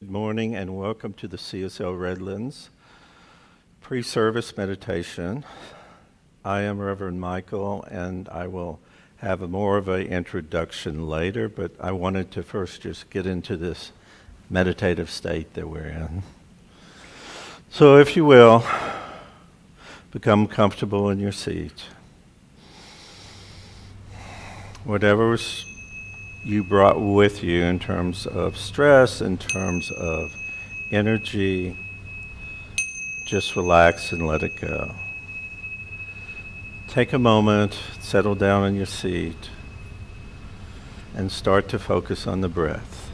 Good morning and welcome to the CSL Redlands pre-service meditation. I am Reverend Michael and I will have more of an introduction later, but I wanted to first just get into this meditative state that we're in. So if you will, become comfortable in your seat. Whatever you brought with you in terms of stress, in terms of energy, just relax and let it go. Take a moment, settle down in your seat, and start to focus on the breath.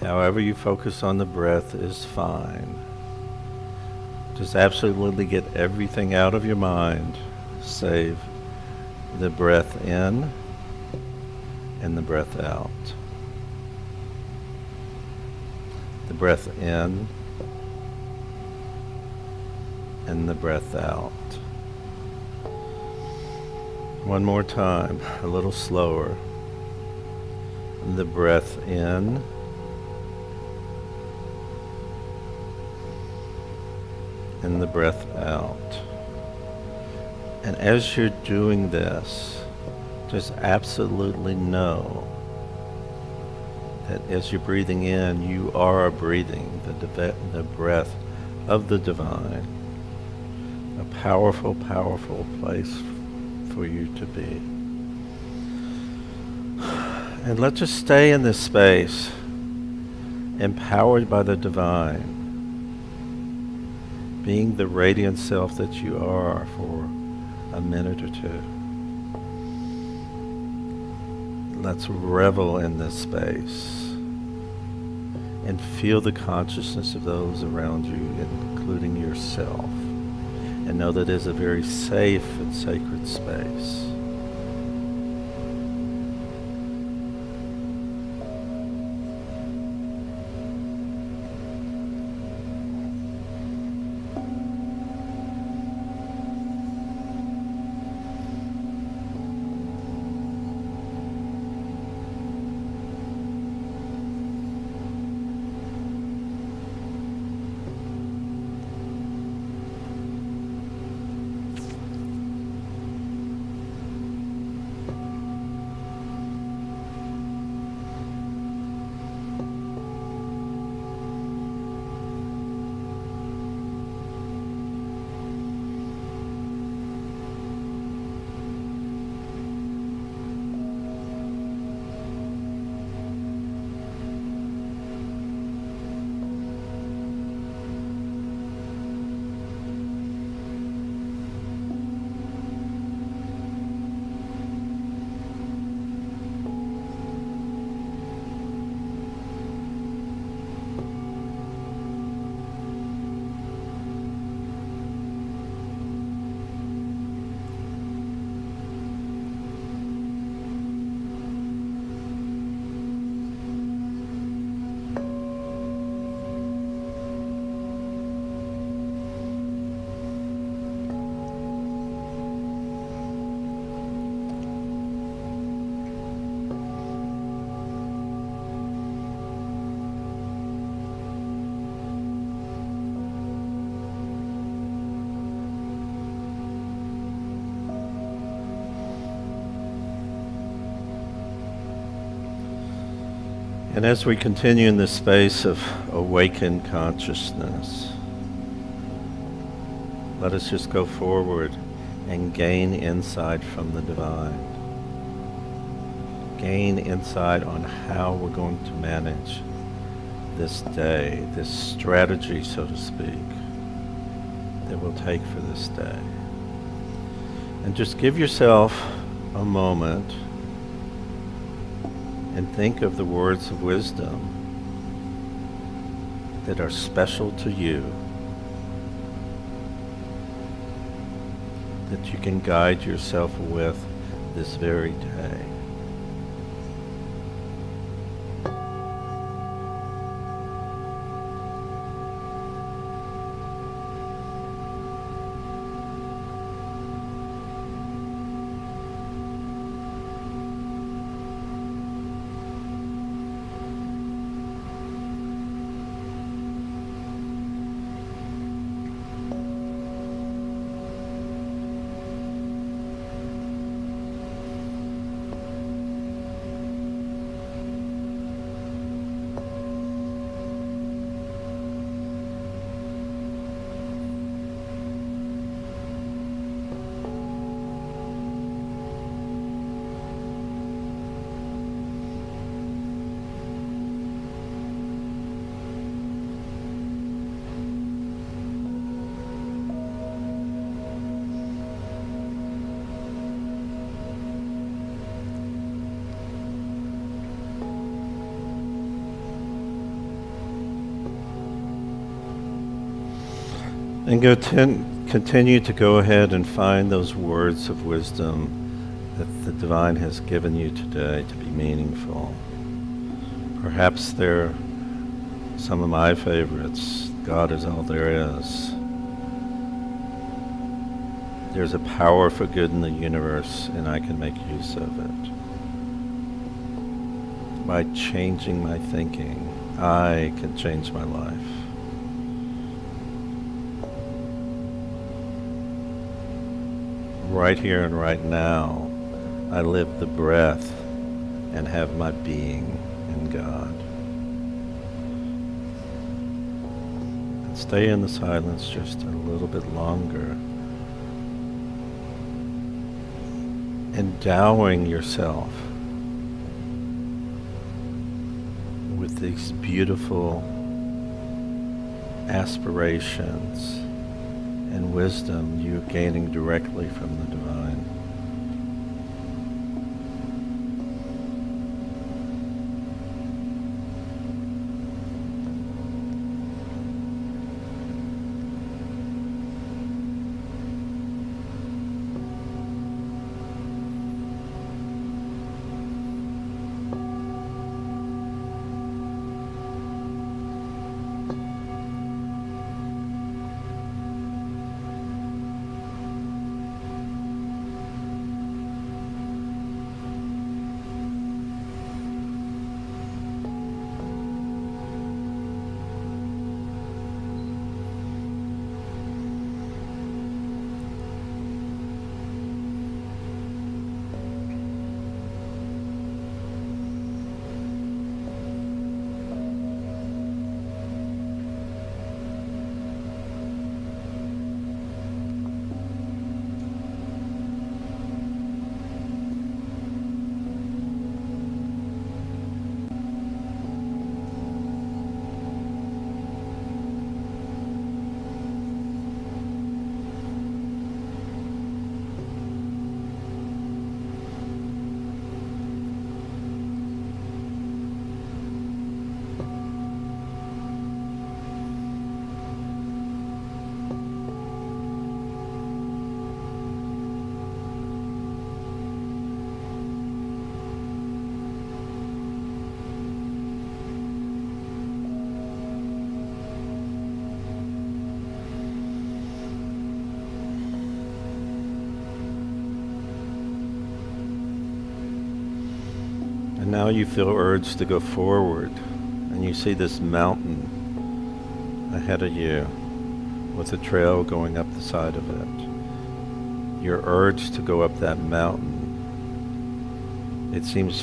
However you focus on the breath is fine. Just absolutely get everything out of your mind, save the breath in and the breath out. The breath in and the breath out. One more time, a little slower. The breath in and the breath out. And as you're doing this, just absolutely know that as you're breathing in, you are breathing the breath of the divine. A powerful, powerful place for you to be. And let's just stay in this space, empowered by the divine, being the radiant self that you are for a minute or two. Let's revel in this space and feel the consciousness of those around you, including yourself, and know that it is a very safe and sacred space. And as we continue in this space of awakened consciousness, let us just go forward and gain insight from the divine. Gain insight on how we're going to manage this day, this strategy, so to speak, that we'll take for this day. And just give yourself a moment and think of the words of wisdom that are special to you, that you can guide yourself with this very day. And continue to go ahead and find those words of wisdom that the divine has given you today to be meaningful. Perhaps they're some of my favorites. God is all there is. There's a power for good in the universe, and I can make use of it. By changing my thinking, I can change my life. Right here and right now, I live the breath and have my being in God. And stay in the silence just a little bit longer, endowing yourself with these beautiful aspirations and wisdom you're gaining directly from the divine. And now you feel urged to go forward, and you see this mountain ahead of you with a trail going up the side of it. You're urged to go up that mountain. It seems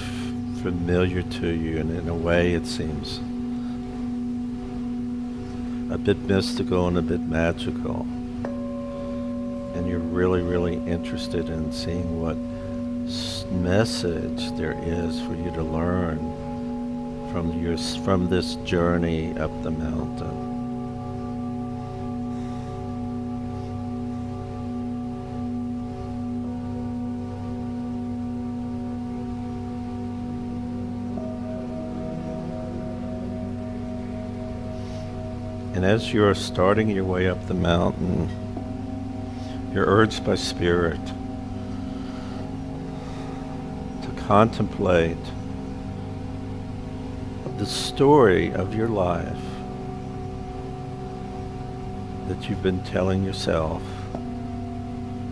familiar to you, and in a way it seems a bit mystical and a bit magical. And you're really, really interested in seeing what message there is for you to learn from this journey up the mountain. And as you're starting your way up the mountain, you're urged by Spirit to contemplate the story of your life that you've been telling yourself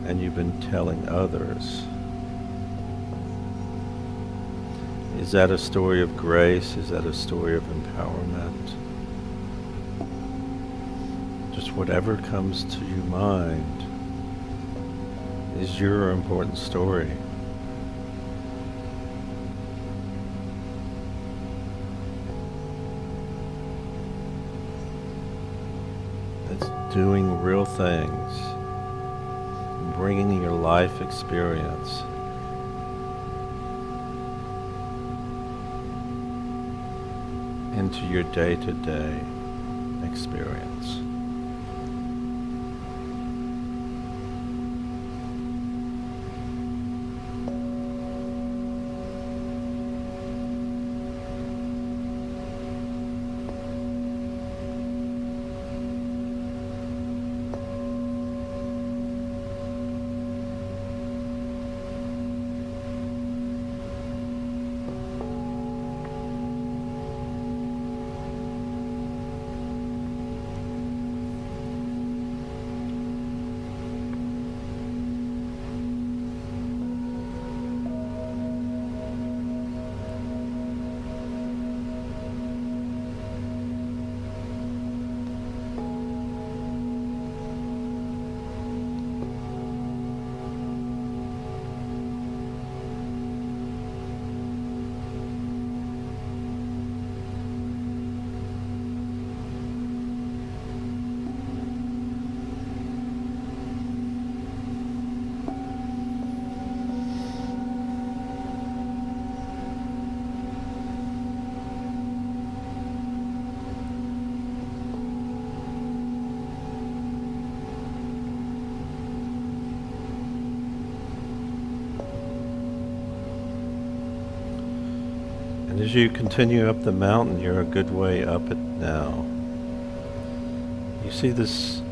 and you've been telling others. Is that a story of grace? Is that a story of empowerment? Just whatever comes to your mind is your important story. It's doing real things, bringing your life experience into your day-to-day experience. And as you continue up the mountain, you're a good way up it now. You see this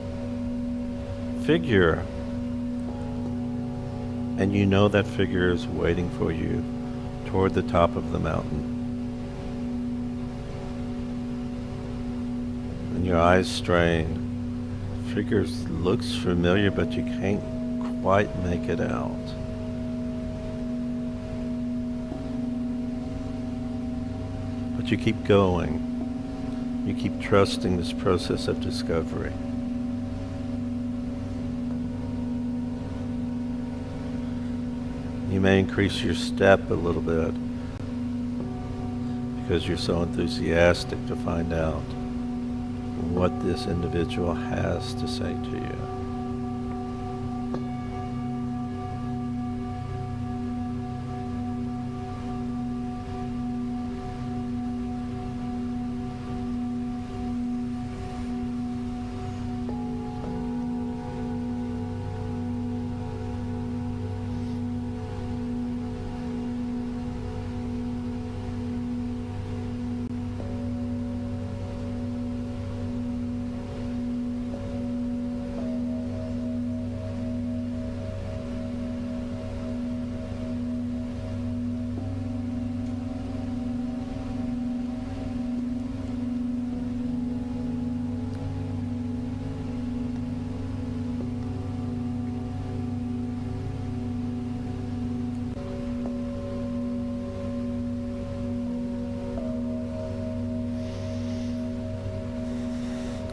figure, and you know that figure is waiting for you toward the top of the mountain. And your eyes strain. The figure looks familiar, but you can't quite make it out. But you keep going. You keep trusting this process of discovery. You may increase your step a little bit because you're so enthusiastic to find out what this individual has to say to you.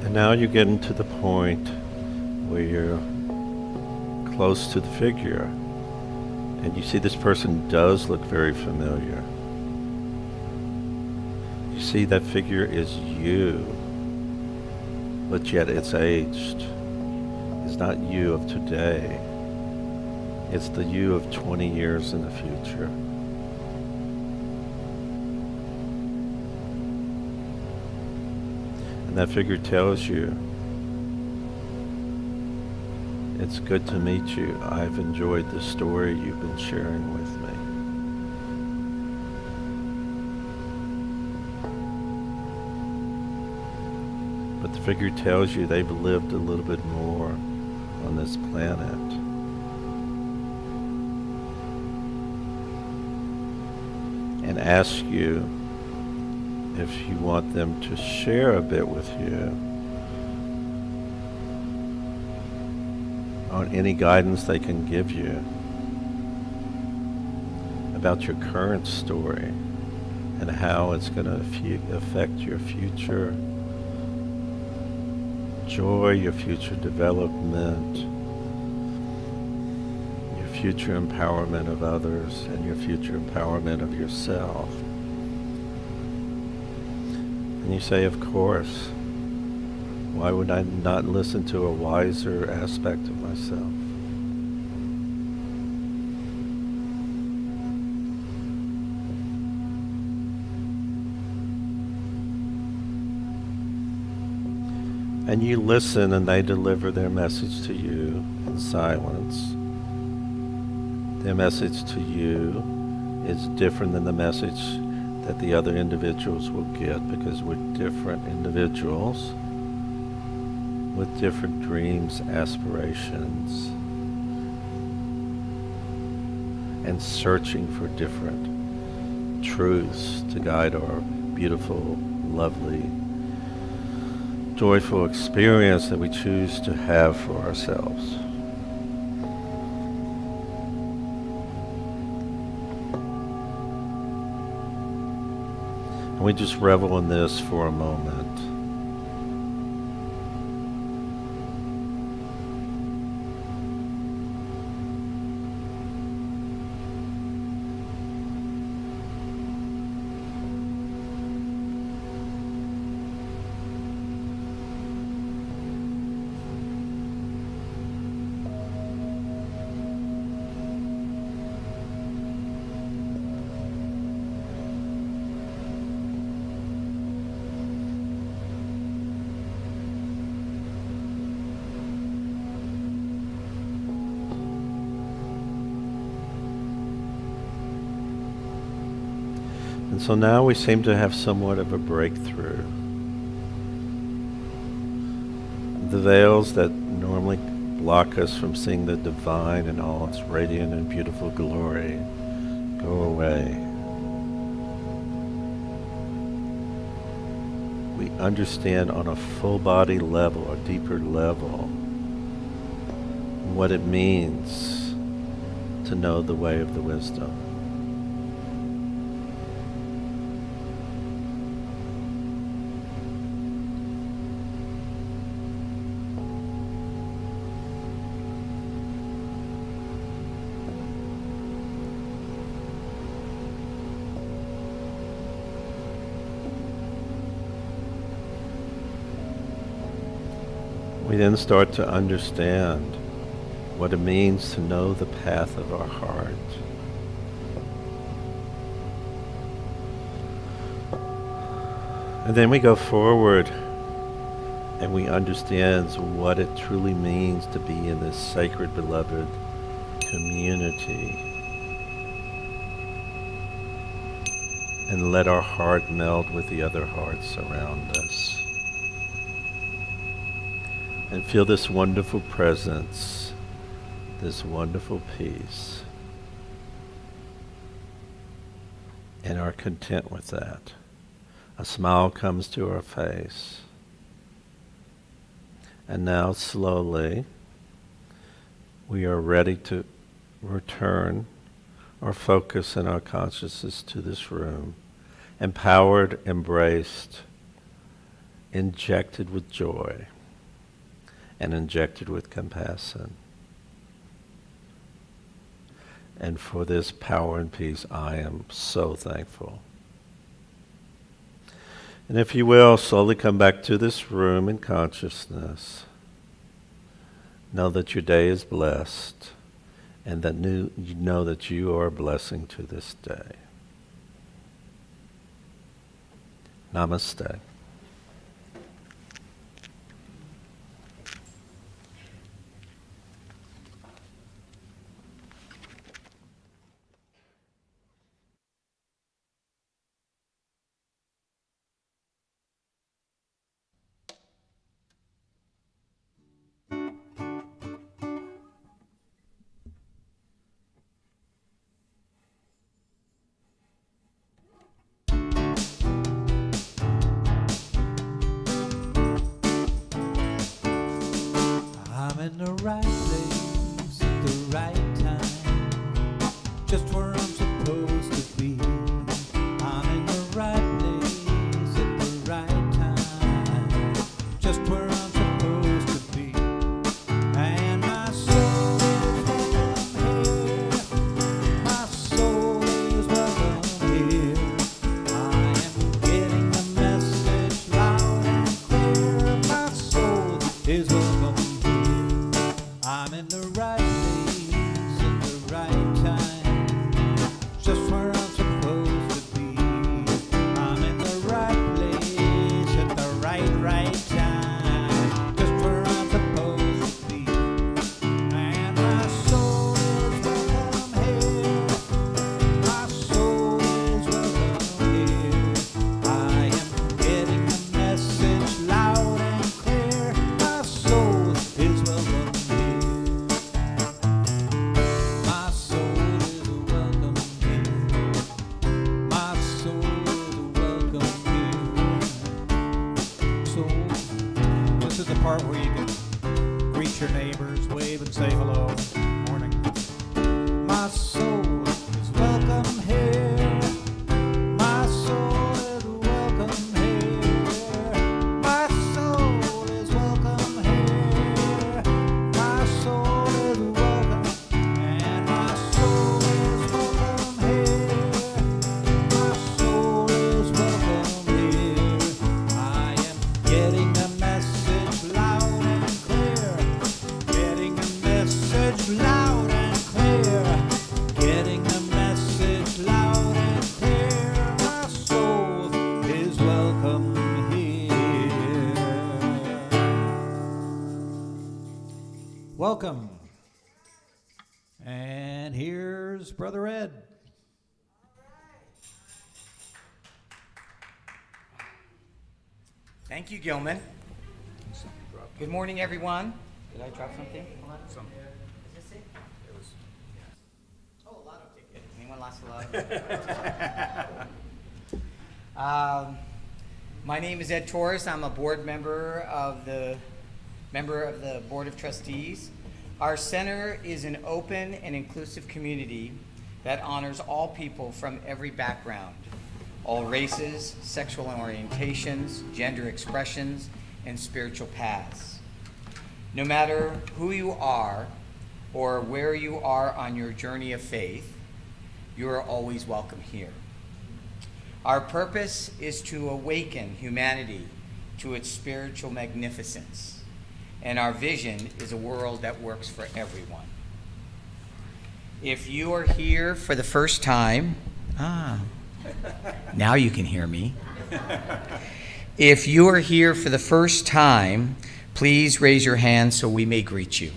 And now you're getting to the point where you're close to the figure, and you see this person does look very familiar. You see that figure is you, but yet it's aged. It's not you of today. It's the you of 20 years in the future. And that figure tells you, it's good to meet you. I've enjoyed the story you've been sharing with me. But the figure tells you they've lived a little bit more on this planet. And asks you if you want them to share a bit with you on any guidance they can give you about your current story and how it's going to affect your future joy, your future development, your future empowerment of others, and your future empowerment of yourself. And you say, of course, why would I not listen to a wiser aspect of myself? And you listen, and they deliver their message to you in silence. Their message to you is different than the message that the other individuals will get, because we're different individuals with different dreams, aspirations, and searching for different truths to guide our beautiful, lovely, joyful experience that we choose to have for ourselves. And we just revel in this for a moment. And so now we seem to have somewhat of a breakthrough. The veils that normally block us from seeing the divine in all its radiant and beautiful glory go away. We understand on a full body level, a deeper level, what it means to know the way of the wisdom. We then start to understand what it means to know the path of our heart. And then we go forward and we understand what it truly means to be in this sacred, beloved community. And let our heart meld with the other hearts around us. And feel this wonderful presence, this wonderful peace, and are content with that. A smile comes to our face. And now slowly, we are ready to return our focus and our consciousness to this room, empowered, embraced, injected with joy, and injected with compassion. And for this power and peace, I am so thankful. And if you will, slowly come back to this room in consciousness. Know that your day is blessed, and that you know that you are a blessing to this day. Namaste. I'm in the right place at the right time, just where I'm supposed to be. I'm in the right place at the right time, just where I'm supposed to be. And my soul is welcome here, my soul is welcome here. I am getting the message loud and clear, my soul is welcome here. I'm in the right place at the right time, just where I'm supposed to be. I'm in the right place at the right time, just where I'm supposed to be. And my soul is welcome here, my soul is welcome here. I am getting the message loud and clear, my soul is welcome here. My soul is welcome here, my soul is welcome here. So, this is the part where you can greet your neighbors, wave and say hello. Morning. My soul is welcome here, my soul is welcome here. My soul is welcome here, my soul is welcome, and my soul is welcome here, my soul is welcome here. I am getting the message loud and clear, getting the message loud and clear, getting the message loud and clear. My soul is welcome here. Welcome. And here's Brother Ed. Thank you, Gilman. Good morning, everyone. Did I drop something? Hold on. Is this it? Oh, a lotto ticket. Anyone lost a lotto? My name is Ed Torres. I'm a board member of the Board of Trustees. Our center is an open and inclusive community that honors all people from every background, all races, sexual orientations, gender expressions, and spiritual paths. No matter who you are or where you are on your journey of faith, you are always welcome here. Our purpose is to awaken humanity to its spiritual magnificence, and our vision is a world that works for everyone. If you are here for the first time, now you can hear me. If you are here for the first time, please raise your hand so we may greet you.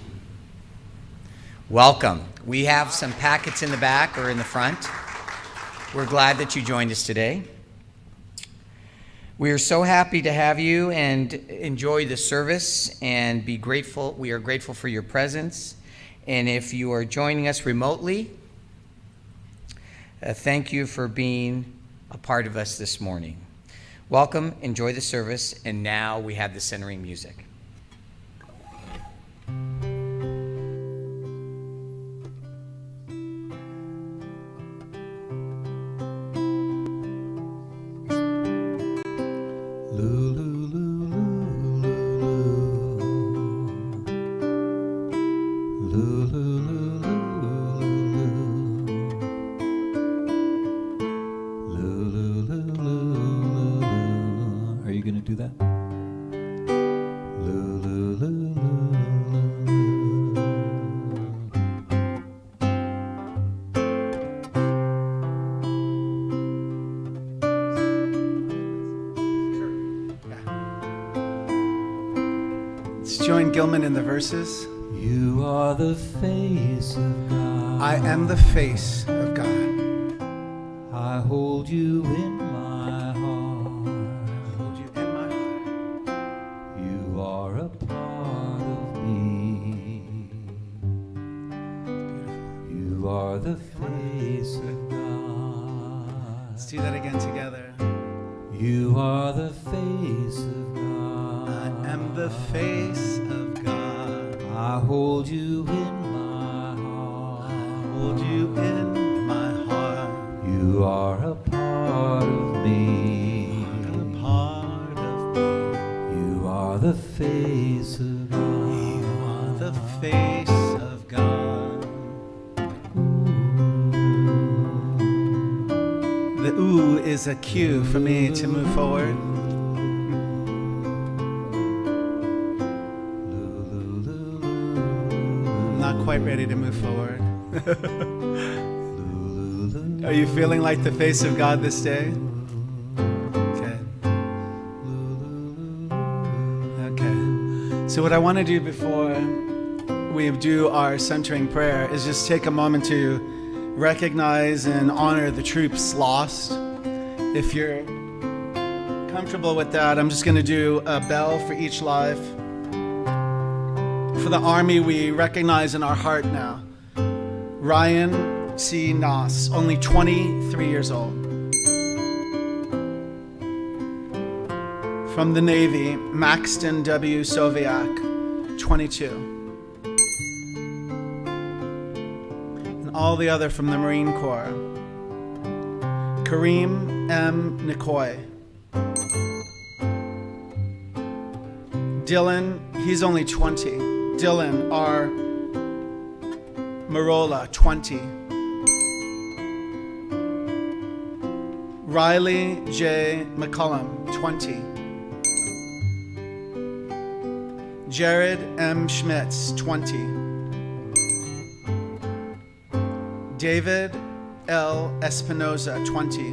Welcome. We have some packets in the back or in the front. We're glad that you joined us today. We are so happy to have you and enjoy the service and be grateful. We are grateful for your presence. And if you are joining us remotely, thank you for being a part of us this morning. Welcome, enjoy the service, and now we have the centering music. Join Gilman in the verses. You are the face of God. I am the face of God. I hold you in my heart. I hold you in my heart. You are a part of me. Beautiful. You are the face of God. Let's do that again together. You are the face of God. I am the face of God. I hold you in my heart. I hold you in my heart. You are a part of me. A part of me. You are the face of God. You are the face of God. The ooh is a cue for me to move forward. I'm not quite ready to move forward. Are you feeling like the face of God this day? Okay. Okay. So what I want to do before we do our centering prayer is just take a moment to recognize and honor the troops lost. If you're comfortable with that, I'm just going to do a bell for each life. For the Army, we recognize in our heart now Ryan C. Noss, only 23 years old. From the Navy, Maxton W. Soviak, 22. All the other from the Marine Corps. Kareem M. Nikoy. Dylan, he's only 20. Dylan R. Marola, 20. Riley J. McCullum, 20. Jared M. Schmitz, 20. David L. Espinoza, 20.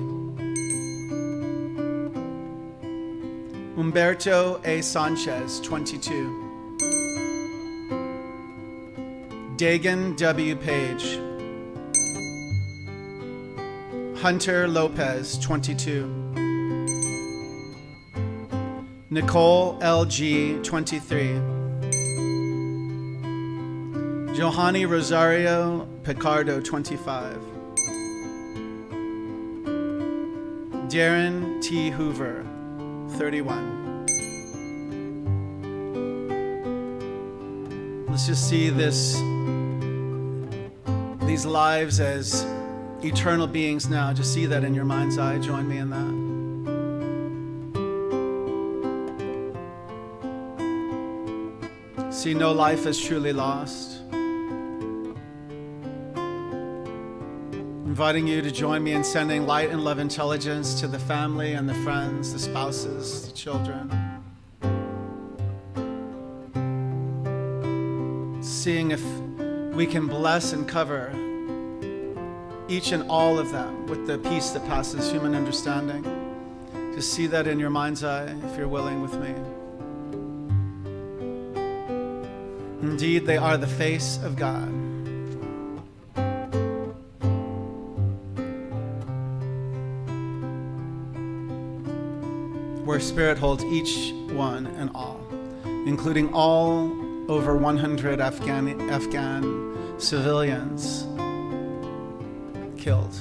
Humberto A. Sanchez, 22. Dagan W. Page. Hunter Lopez, 22. Nicole LG 23. Johanny Rosario Picardo 25. Darren T. Hoover 31. Let's just see these lives as eternal beings now. Just see that in your mind's eye. Join me in that. See no life as truly lost. Inviting you to join me in sending light and love intelligence to the family and the friends, the spouses, the children. Seeing if we can bless and cover each and all of them with the peace that passes human understanding. Just see that in your mind's eye if you're willing with me. Indeed, they are the face of God. Where Spirit holds each one and all, including all over 100 Afghan civilians killed.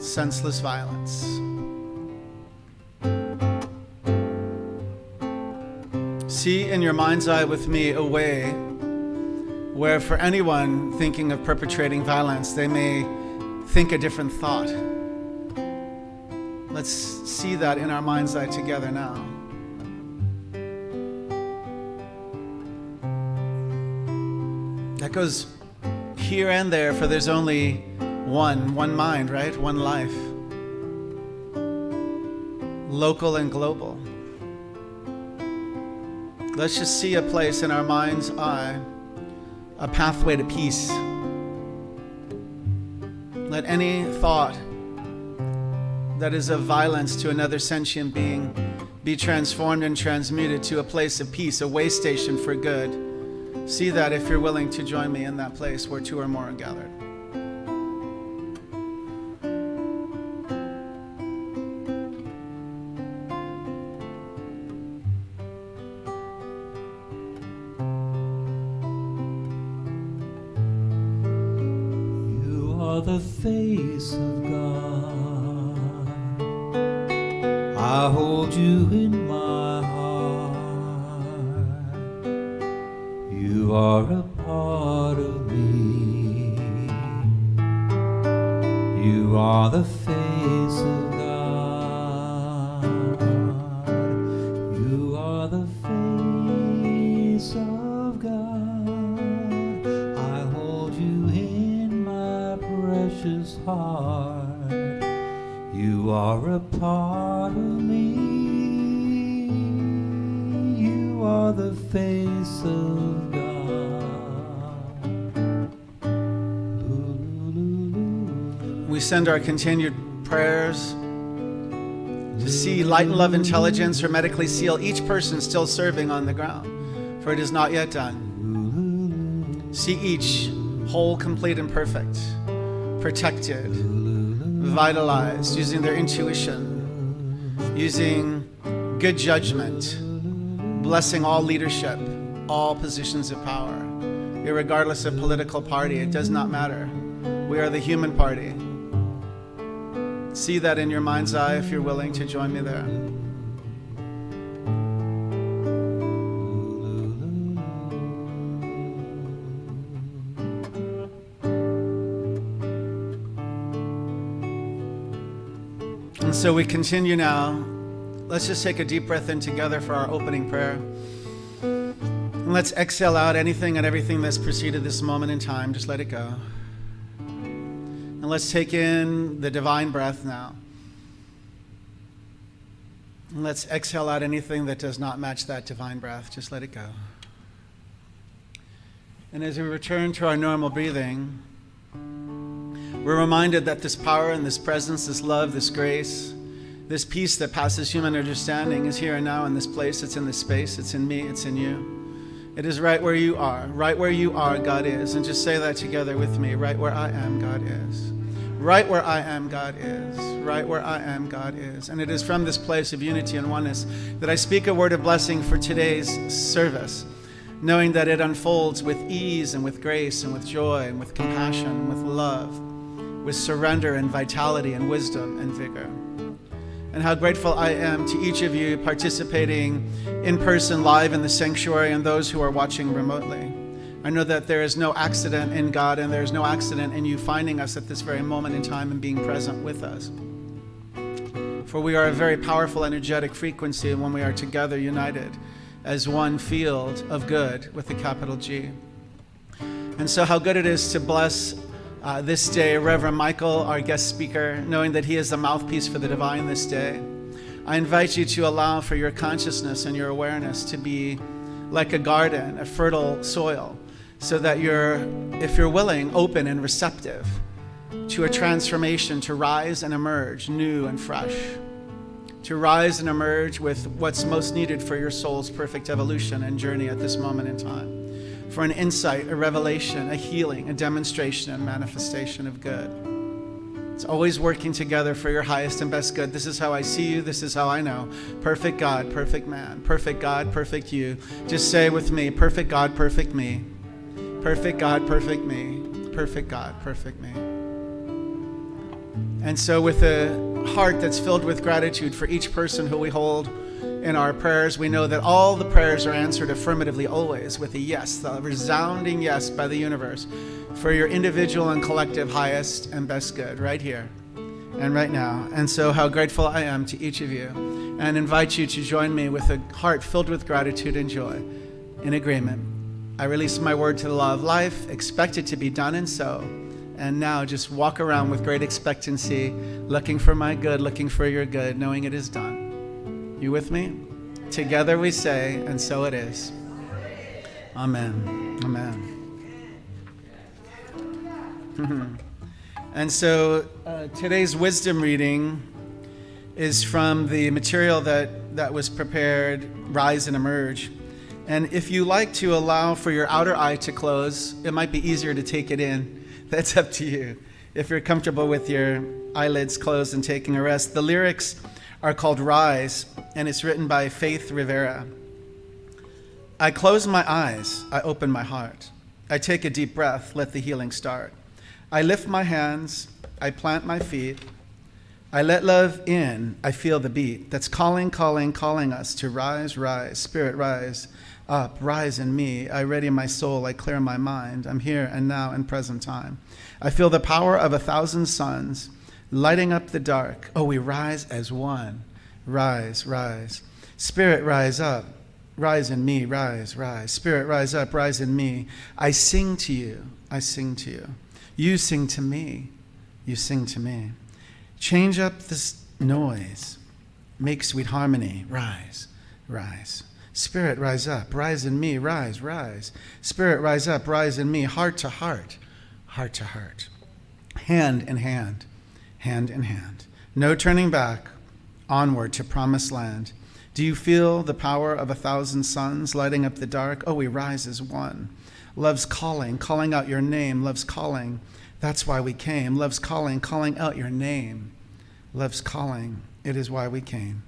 Senseless violence. See in your mind's eye with me a way where for anyone thinking of perpetrating violence, they may think a different thought. Let's see that in our mind's eye together now. That goes here and there, for there's only one mind, right? One life. Local and global. Let's just see a place in our mind's eye, a pathway to peace. Let any thought that is of violence to another sentient being be transformed and transmuted to a place of peace, a way station for good. See that if you're willing to join me in that place where two or more are gathered. You are the face of God. I hold you in my heart. You are a part of me. You are the face of God. You are the face of God. I hold you in my precious heart. You are a part of me. You are the face of God. We send our continued prayers to see light and love intelligence hermetically seal each person still serving on the ground, for it is not yet done. See each whole, complete, and perfect, protected, vitalized, using their intuition, using good judgment, blessing all leadership, all positions of power, irregardless of political party. It does not matter. We are the human party. See that in your mind's eye if you're willing to join me there. And so we continue now. Let's just take a deep breath in together for our opening prayer. And let's exhale out anything and everything that's preceded this moment in time. Just let it go. And let's take in the divine breath now. And let's exhale out anything that does not match that divine breath. Just let it go. And as we return to our normal breathing, we're reminded that this power and this presence, this love, this grace, this peace that passes human understanding is here and now in this place. It's in this space. It's in me. It's in you. It is right where you are. Right where you are, God is. And just say that together with me. Right where I am, God is. Right where I am, God is. Right where I am, God is. And it is from this place of unity and oneness that I speak a word of blessing for today's service, knowing that it unfolds with ease and with grace and with joy and with compassion and with love, with surrender and vitality and wisdom and vigor. And how grateful I am to each of you participating in person live in the sanctuary and those who are watching remotely. I know that there is no accident in God, and there is no accident in you finding us at this very moment in time and being present with us. For we are a very powerful, energetic frequency when we are together united as one field of good with a capital G. And so how good it is to bless this day Reverend Michael, our guest speaker, knowing that he is the mouthpiece for the divine this day. I invite you to allow for your consciousness and your awareness to be like a garden, a fertile soil, so that you're, if you're willing, open and receptive to a transformation to rise and emerge new and fresh, to rise and emerge with what's most needed for your soul's perfect evolution and journey at this moment in time, for an insight, a revelation, a healing, a demonstration and manifestation of good. It's always working together for your highest and best good. This is how I see you. This is how I know. Perfect God, perfect man. Perfect God, perfect you. Just say with me, perfect God, perfect me. Perfect God, perfect me. Perfect God, perfect me. And so with a heart that's filled with gratitude for each person who we hold in our prayers, we know that all the prayers are answered affirmatively always with a yes, the resounding yes by the universe for your individual and collective highest and best good right here and right now. And so how grateful I am to each of you, and invite you to join me with a heart filled with gratitude and joy in agreement. I release my word to the law of life, expect it to be done, and so. And now just walk around with great expectancy, looking for my good, looking for your good, knowing it is done. You with me? Together we say, and so it is. Amen. Amen. And so today's wisdom reading is from the material that was prepared, Rise and Emerge. And if you like to allow for your outer eye to close, it might be easier to take it in. That's up to you. If you're comfortable with your eyelids closed and taking a rest. The lyrics are called Rise, and it's written by Faith Rivera. I close my eyes, I open my heart. I take a deep breath, let the healing start. I lift my hands, I plant my feet. I let love in, I feel the beat that's calling us to rise, rise, spirit rise up, rise in me. I ready my soul, I clear my mind. I'm here and now in present time. I feel the power of 1,000 suns lighting up the dark. Oh, we rise as one. Rise, rise. Spirit rise up, rise in me, rise, rise. Spirit rise up, rise in me. I sing to you, I sing to you. You sing to me, you sing to me. Change up this noise, make sweet harmony. Rise, rise. Spirit rise up, rise in me, rise, rise. Spirit rise up, rise in me, heart to heart, heart to heart. Hand in hand, hand in hand. No turning back, onward to promised land. Do you feel the power of 1,000 suns lighting up the dark? Oh, we rise as one. Love's calling, calling out your name. Love's calling, that's why we came. Love's calling, calling out your name. Love's calling, it is why we came.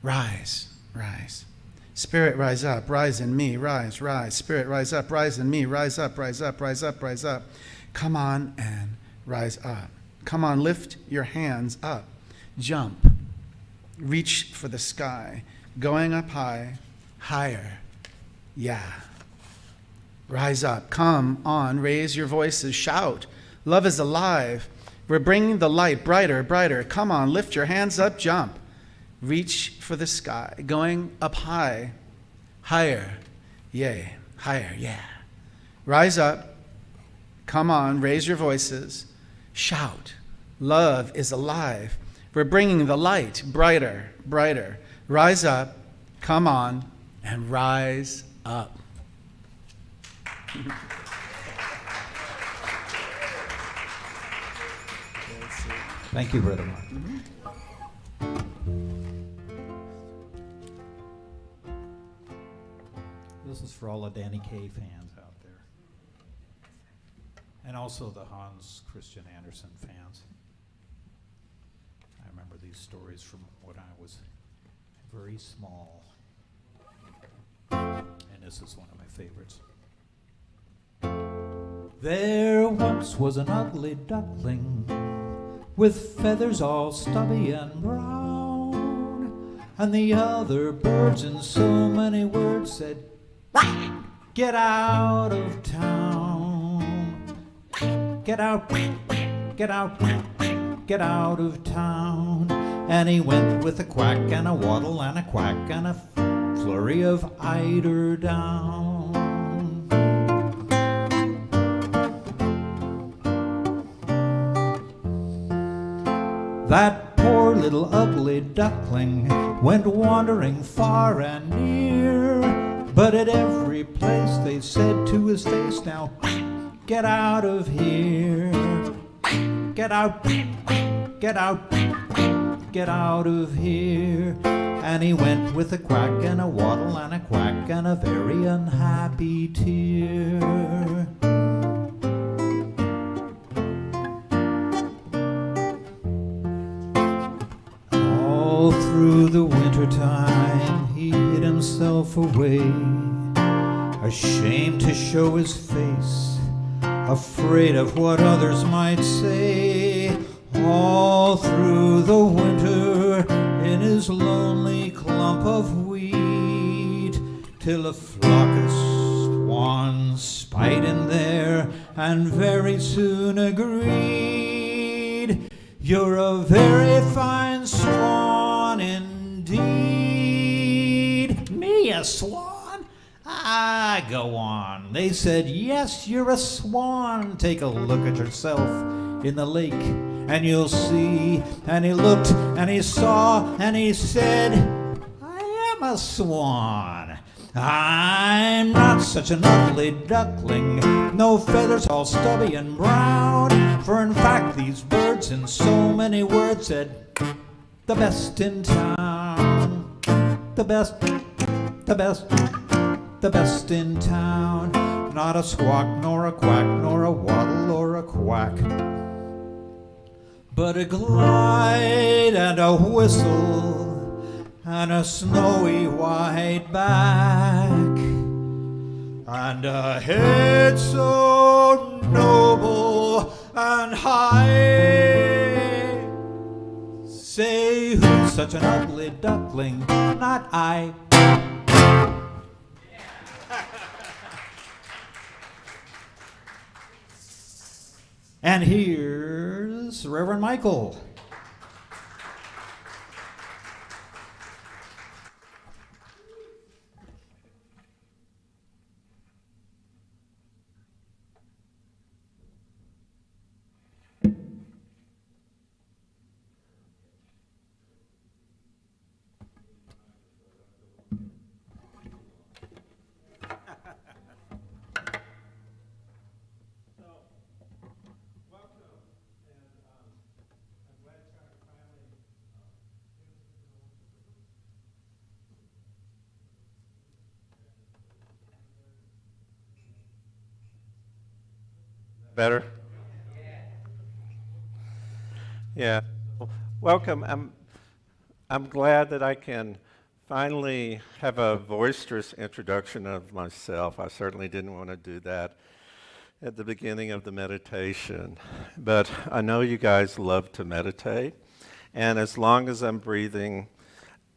Rise, rise. Spirit rise up, rise in me, rise, rise. Spirit rise up, rise in me, rise up, rise up, rise up, rise up. Come on and rise up. Come on, lift your hands up. Jump. Reach for the sky. Going up high, higher. Yeah. Rise up. Come on, raise your voices. Shout. Love is alive. We're bringing the light brighter, brighter. Come on, lift your hands up, jump. Reach for the sky. Going up high, higher. Yay. Higher, yeah. Rise up. Come on, raise your voices. Shout. Love is alive. We're bringing the light brighter, brighter. Rise up, come on, and rise up. Thank you, Brother Mark. This is for all the Danny Kaye fans out there. And also the Hans Christian Andersen fans. of these stories from when I was very small. And this is one of my favorites. There once was an ugly duckling with feathers all stubby and brown, and the other birds in so many words said, "Get out of town, get out, get out, get out of town." And he went with a quack and a waddle and a quack and a flurry of eider down. That poor little ugly duckling went wandering far and near, but at every place they said to his face, "Now get out of here, get out, get out, get out of here." And he went with a quack and a waddle and a quack and a very unhappy tear. All through the wintertime he hid himself away, ashamed to show his face, afraid of what others might say. All through the winter in his lonely clump of wheat, till a flock of swans spied him there and very soon agreed, "You're a very fine swan indeed." "Me, a swan? Ah, go on." They said, "Yes, you're a swan. Take a look at yourself in the lake and you'll see." And he looked and he saw and he said, "I am a swan. I'm not such an ugly duckling, no feathers all stubby and brown. For in fact these birds in so many words said, the best in town, the best, the best, the best in town. Not a squawk nor a quack nor a waddle or a quack, but a glide and a whistle and a snowy white back, and a head so noble and high. Say, who's such an ugly duckling? Not I. And here's Reverend Michael. Better? Yeah. Welcome. I'm glad that I can finally have a boisterous introduction of myself. I certainly didn't want to do that at the beginning of the meditation, but I know you guys love to meditate, and as long as I'm breathing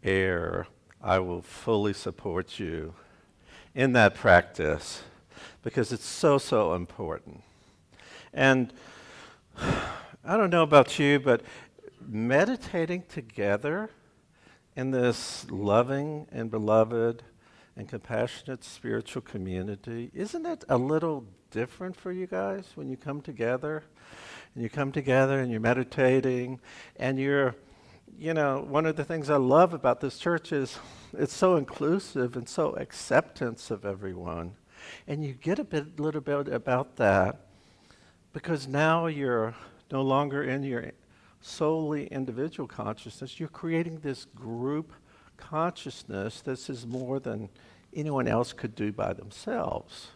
air, I will fully support you in that practice because it's so, so important. And I don't know about you, but meditating together in this loving and beloved and compassionate spiritual community, isn't it a little different for you guys when you come together? And you come together and you're meditating and one of the things I love about this church is it's so inclusive and so acceptance of everyone. And you get a little bit about that because now you're no longer in your solely individual consciousness. You're creating this group consciousness. This is more than anyone else could do by themselves.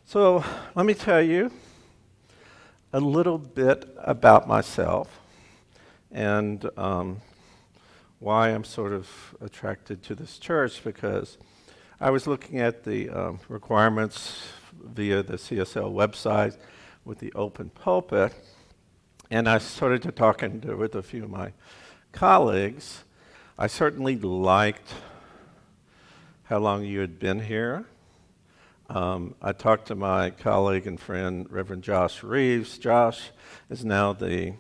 So let me tell you a little bit about myself and why I'm sort of attracted to this church, because I was looking at the requirements via the CSL website with the open pulpit, and I started to talking with a few of my colleagues. I certainly liked how long you had been here. I talked to my colleague and friend, Reverend Josh Reeves. Josh is now they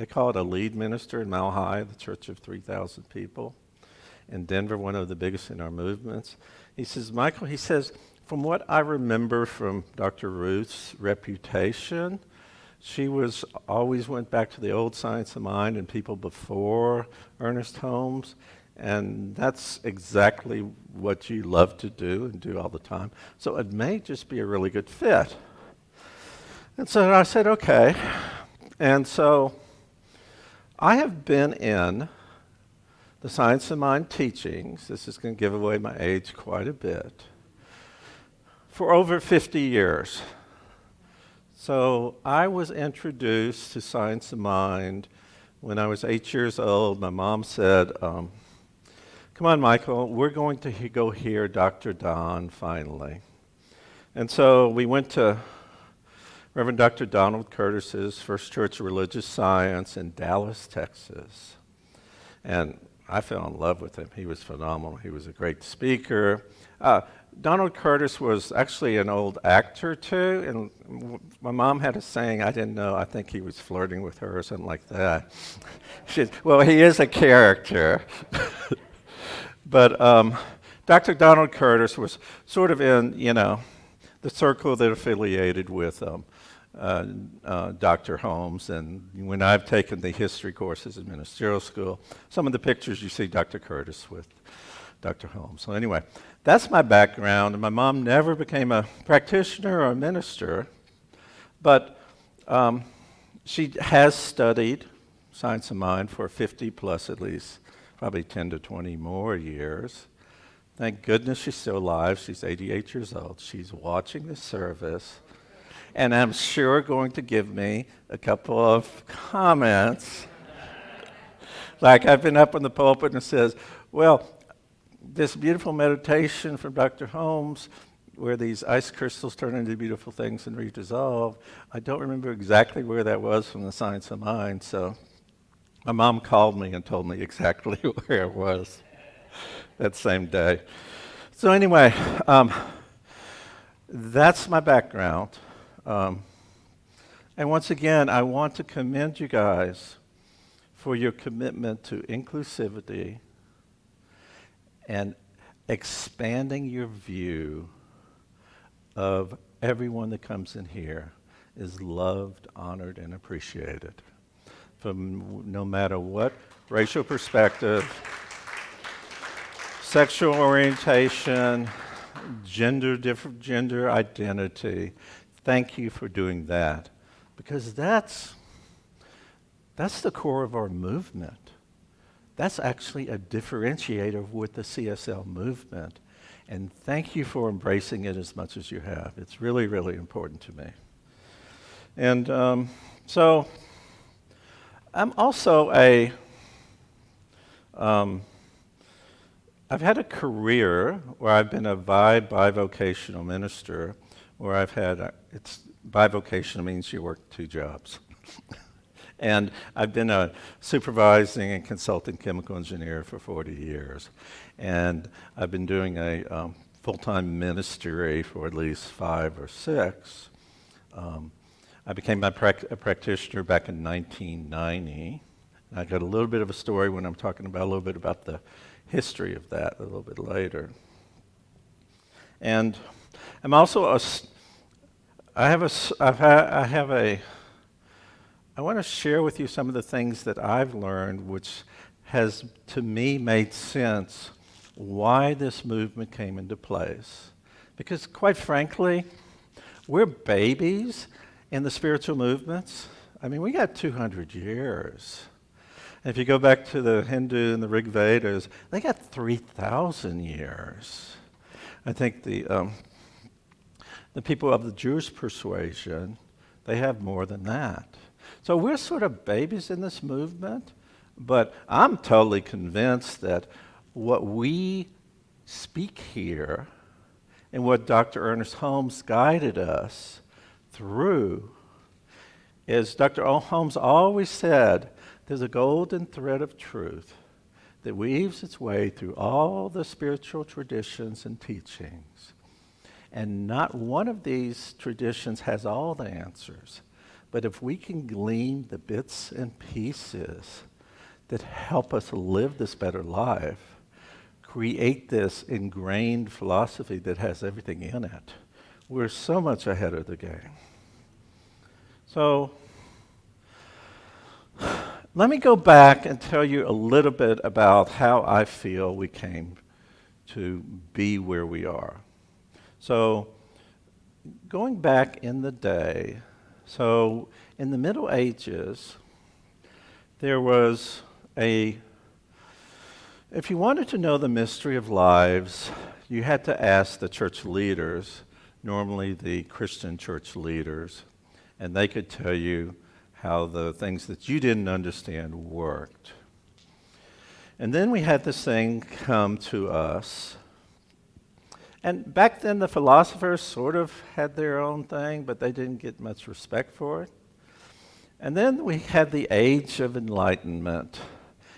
call it a lead minister in Mile High, the church of 3,000 people in Denver, one of the biggest in our movements. He says, Michael, he says, from what I remember from Dr. Ruth's reputation, she always went back to the old science of mind and people before Ernest Holmes, and that's exactly what you love to do and do all the time. So it may just be a really good fit. And so I said, okay. And so I have been in the Science of Mind teachings, this is going to give away my age quite a bit, for over 50 years. So I was introduced to Science of Mind when I was 8 years old. My mom said, come on, Michael, we're going to go hear Dr. Don finally. And so we went to Reverend Dr. Donald Curtis's First Church of Religious Science in Dallas, Texas. And I fell in love with him. He was phenomenal. He was a great speaker. Donald Curtis was actually an old actor too, and my mom had a saying, I didn't know, I think he was flirting with her or something like that. She said, well, he is a character. But Dr. Donald Curtis was sort of in, the circle that affiliated with Dr. Holmes, and when I've taken the history courses in ministerial school, some of the pictures you see Dr. Curtis with Dr. Holmes. So anyway, that's my background, and my mom never became a practitioner or a minister, but she has studied Science of Mind for 50 plus at least, probably 10 to 20 more years. Thank goodness she's still alive. She's 88 years old. She's watching this service, and I'm sure going to give me a couple of comments. Like I've been up on the pulpit and says, well, this beautiful meditation from Dr. Holmes, where these ice crystals turn into beautiful things and redissolve, I don't remember exactly where that was from the Science of Mind, so my mom called me and told me exactly where it was that same day. So anyway, that's my background. And once again, I want to commend you guys for your commitment to inclusivity and expanding your view of everyone that comes in here is loved, honored, and appreciated. From no matter what racial perspective, sexual orientation, different gender identity. Thank you for doing that, because that's the core of our movement. That's actually a differentiator with the CSL movement. And thank you for embracing it as much as you have. It's really, really important to me. And so I'm also I've had a career where I've been a bivocational minister, where I've had, bivocational means you work two jobs. And I've been a supervising and consulting chemical engineer for 40 years. And I've been doing a full-time ministry for at least 5 or 6. I became a practitioner back in 1990. I got a little bit of a story when I'm talking about a little bit about the history of that a little bit later. And I'm also I want to share with you some of the things that I've learned, which has, to me, made sense why this movement came into place. Because, quite frankly, we're babies in the spiritual movements. I mean, we got 200 years. And if you go back to the Hindu and the Rig Vedas, they got 3,000 years. I think the people of the Jewish persuasion, they have more than that. So we're sort of babies in this movement, But I'm totally convinced that what we speak here and what Dr. Ernest Holmes guided us through is Dr. Holmes always said there's a golden thread of truth that weaves its way through all the spiritual traditions and teachings. And not one of these traditions has all the answers. But if we can glean the bits and pieces that help us live this better life, create this ingrained philosophy that has everything in it, we're so much ahead of the game. So, let me go back and tell you a little bit about how I feel we came to be where we are. So, going back in the day, so in the Middle Ages, there was if you wanted to know the mystery of lives, you had to ask the church leaders, normally the Christian church leaders, and they could tell you how the things that you didn't understand worked. And then we had this thing come to us. And back then the philosophers sort of had their own thing, but they didn't get much respect for it. And then we had the Age of Enlightenment.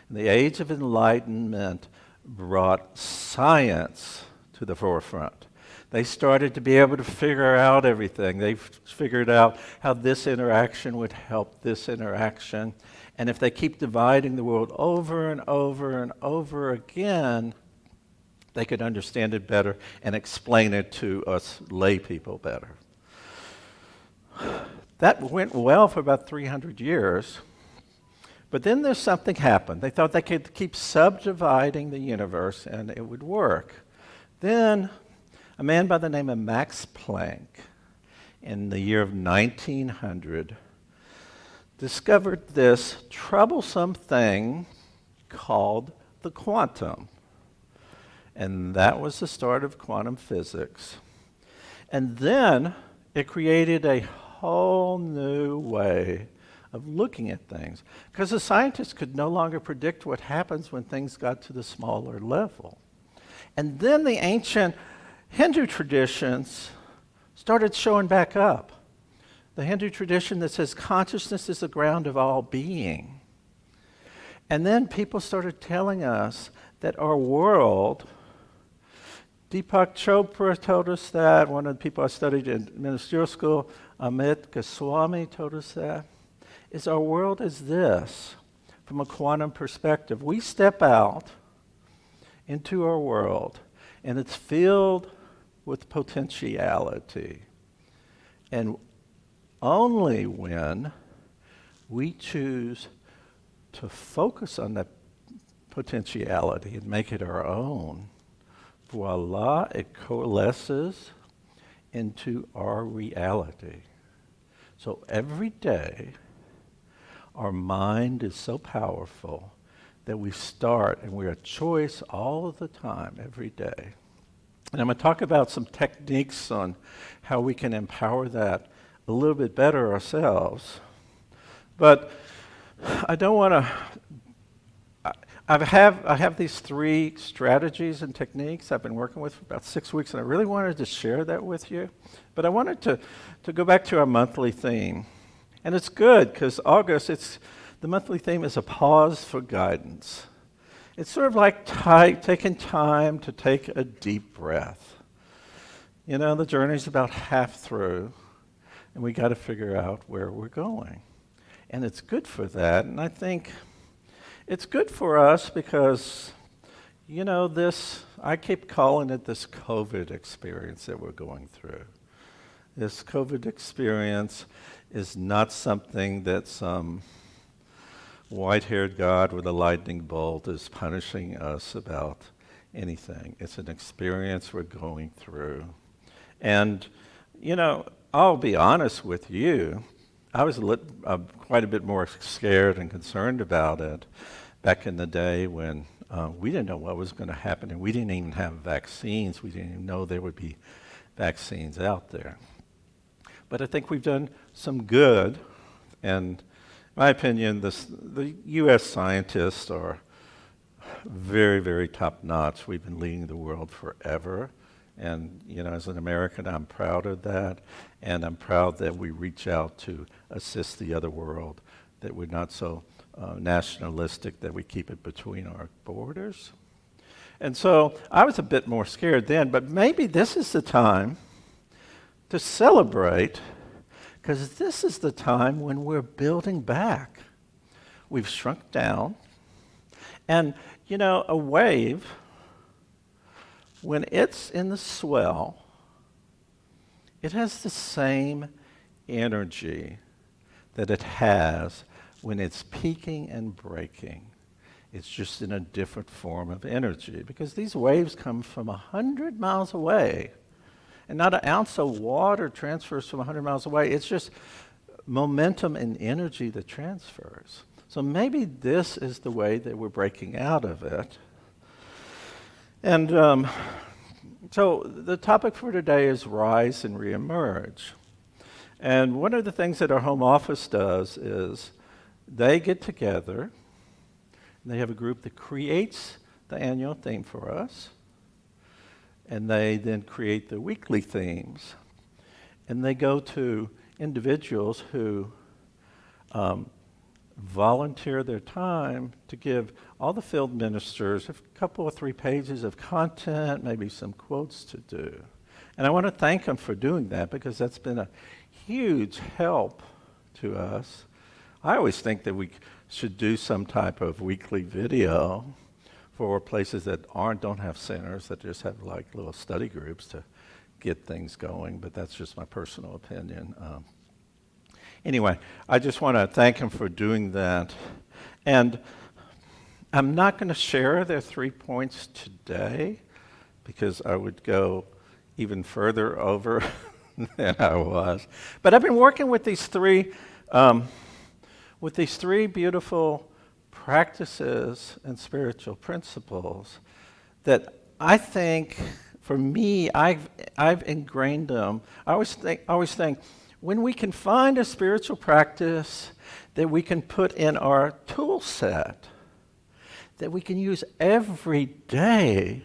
And the Age of Enlightenment brought science to the forefront. They started to be able to figure out everything. They figured out how this interaction would help this interaction. And if they keep dividing the world over and over and over again, they could understand it better and explain it to us lay people better. That went well for about 300 years. But then there's something happened. They thought they could keep subdividing the universe and it would work. Then a man by the name of Max Planck, in the year of 1900, discovered this troublesome thing called the quantum. And that was the start of quantum physics. And then it created a whole new way of looking at things, because the scientists could no longer predict what happens when things got to the smaller level. And then the ancient Hindu traditions started showing back up. The Hindu tradition that says consciousness is the ground of all being. And then people started telling us that our world, Deepak Chopra told us that, one of the people I studied in ministerial school, Amit Goswami told us that, is our world is this, from a quantum perspective. We step out into our world, and it's filled with potentiality. And only when we choose to focus on that potentiality and make it our own, voila, it coalesces into our reality. So every day, our mind is so powerful that we start, and we're a choice all of the time, every day. And I'm going to talk about some techniques on how we can empower that a little bit better ourselves. But I don't want to... I have these 3 strategies and techniques I've been working with for about 6 weeks, and I really wanted to share that with you. But I wanted to go back to our monthly theme. And it's good, because August, the monthly theme is a pause for guidance. It's sort of like taking time to take a deep breath. You know, the journey's about half through, and we got to figure out where we're going. And it's good for that, and I think it's good for us because, you know, I keep calling it this COVID experience that we're going through. This COVID experience is not something that some white-haired God with a lightning bolt is punishing us about anything. It's an experience we're going through. And, you know, I'll be honest with you, I was quite a bit more scared and concerned about it back in the day when we didn't know what was going to happen, and we didn't even have vaccines. We didn't even know there would be vaccines out there. But I think we've done some good, and my opinion, the U.S. scientists are very, very top-notch. We've been leading the world forever. And, as an American, I'm proud of that. And I'm proud that we reach out to assist the other world, that we're not so nationalistic that we keep it between our borders. And so I was a bit more scared then, but maybe this is the time to celebrate, because this is the time when we're building back. We've shrunk down. And, a wave, when it's in the swell, it has the same energy that it has when it's peaking and breaking. It's just in a different form of energy, because these waves come from 100 miles away, and not an ounce of water transfers from 100 miles away. It's just momentum and energy that transfers. So maybe this is the way that we're breaking out of it. And so the topic for today is rise and reemerge. And one of the things that our home office does is they get together, and they have a group that creates the annual theme for us, and they then create the weekly themes. And they go to individuals who volunteer their time to give all the field ministers a couple or 3 pages of content, maybe some quotes to do. And I want to thank them for doing that, because that's been a huge help to us. I always think that we should do some type of weekly video for places that don't have centers, that just have like little study groups to get things going, but that's just my personal opinion. Anyway, I just want to thank him for doing that. And I'm not going to share their 3 points today, because I would go even further over than I was. But I've been working with these three beautiful practices and spiritual principles that I think, for me, I've ingrained them. I always think, when we can find a spiritual practice that we can put in our tool set, that we can use every day,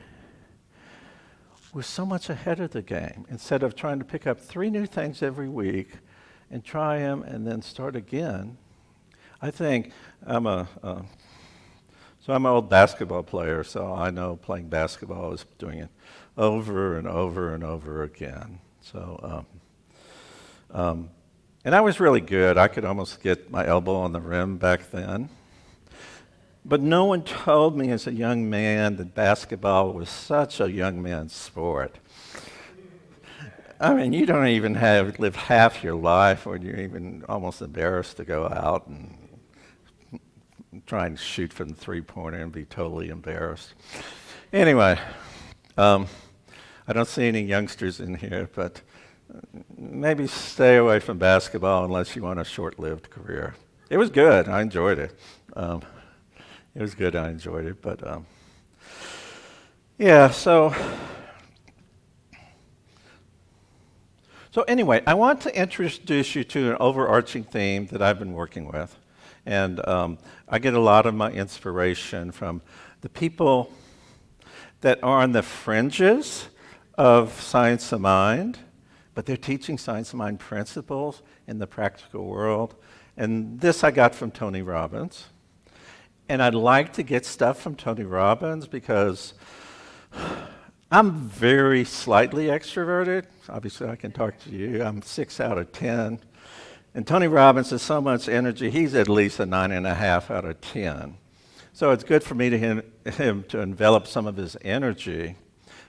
we're so much ahead of the game, instead of trying to pick up 3 new things every week and try them and then start again. I think I'm an old basketball player, so I know playing basketball is doing it over and over and over again. So, and I was really good. I could almost get my elbow on the rim back then. But no one told me as a young man that basketball was such a young man's sport. I mean, you don't even live half your life when you're even almost embarrassed to go out and try and shoot from the three-pointer and be totally embarrassed. Anyway, I don't see any youngsters in here, but maybe stay away from basketball unless you want a short-lived career. It was good. I enjoyed it. It was good. I enjoyed it. But, yeah, so anyway, I want to introduce you to an overarching theme that I've been working with. And I get a lot of my inspiration from the people that are on the fringes of science of mind, but they're teaching science of mind principles in the practical world. And this I got from Tony Robbins. And I'd like to get stuff from Tony Robbins because I'm very slightly extroverted. Obviously, I can talk to you. I'm 6 out of 10. And Tony Robbins has so much energy, he's at least a 9.5 out of 10. So it's good for me to him to envelop some of his energy.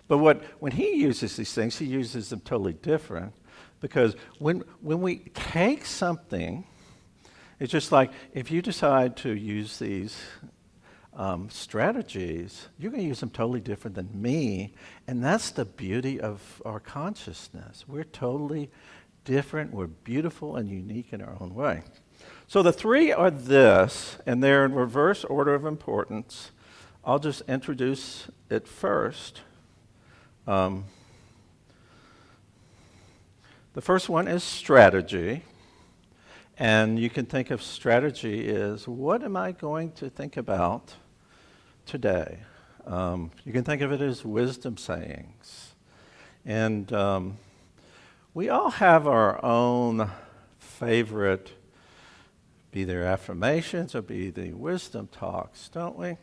But when he uses these things, he uses them totally different. Because when we take something, it's just like if you decide to use these strategies, you're going to use them totally different than me. And that's the beauty of our consciousness. We're totally different. We're beautiful and unique in our own way. So the 3 are this, and they're in reverse order of importance. I'll just introduce it first. The first one is strategy. And you can think of strategy as, what am I going to think about today? You can think of it as wisdom sayings. And we all have our own favorite, be they affirmations or be the wisdom talks, don't we?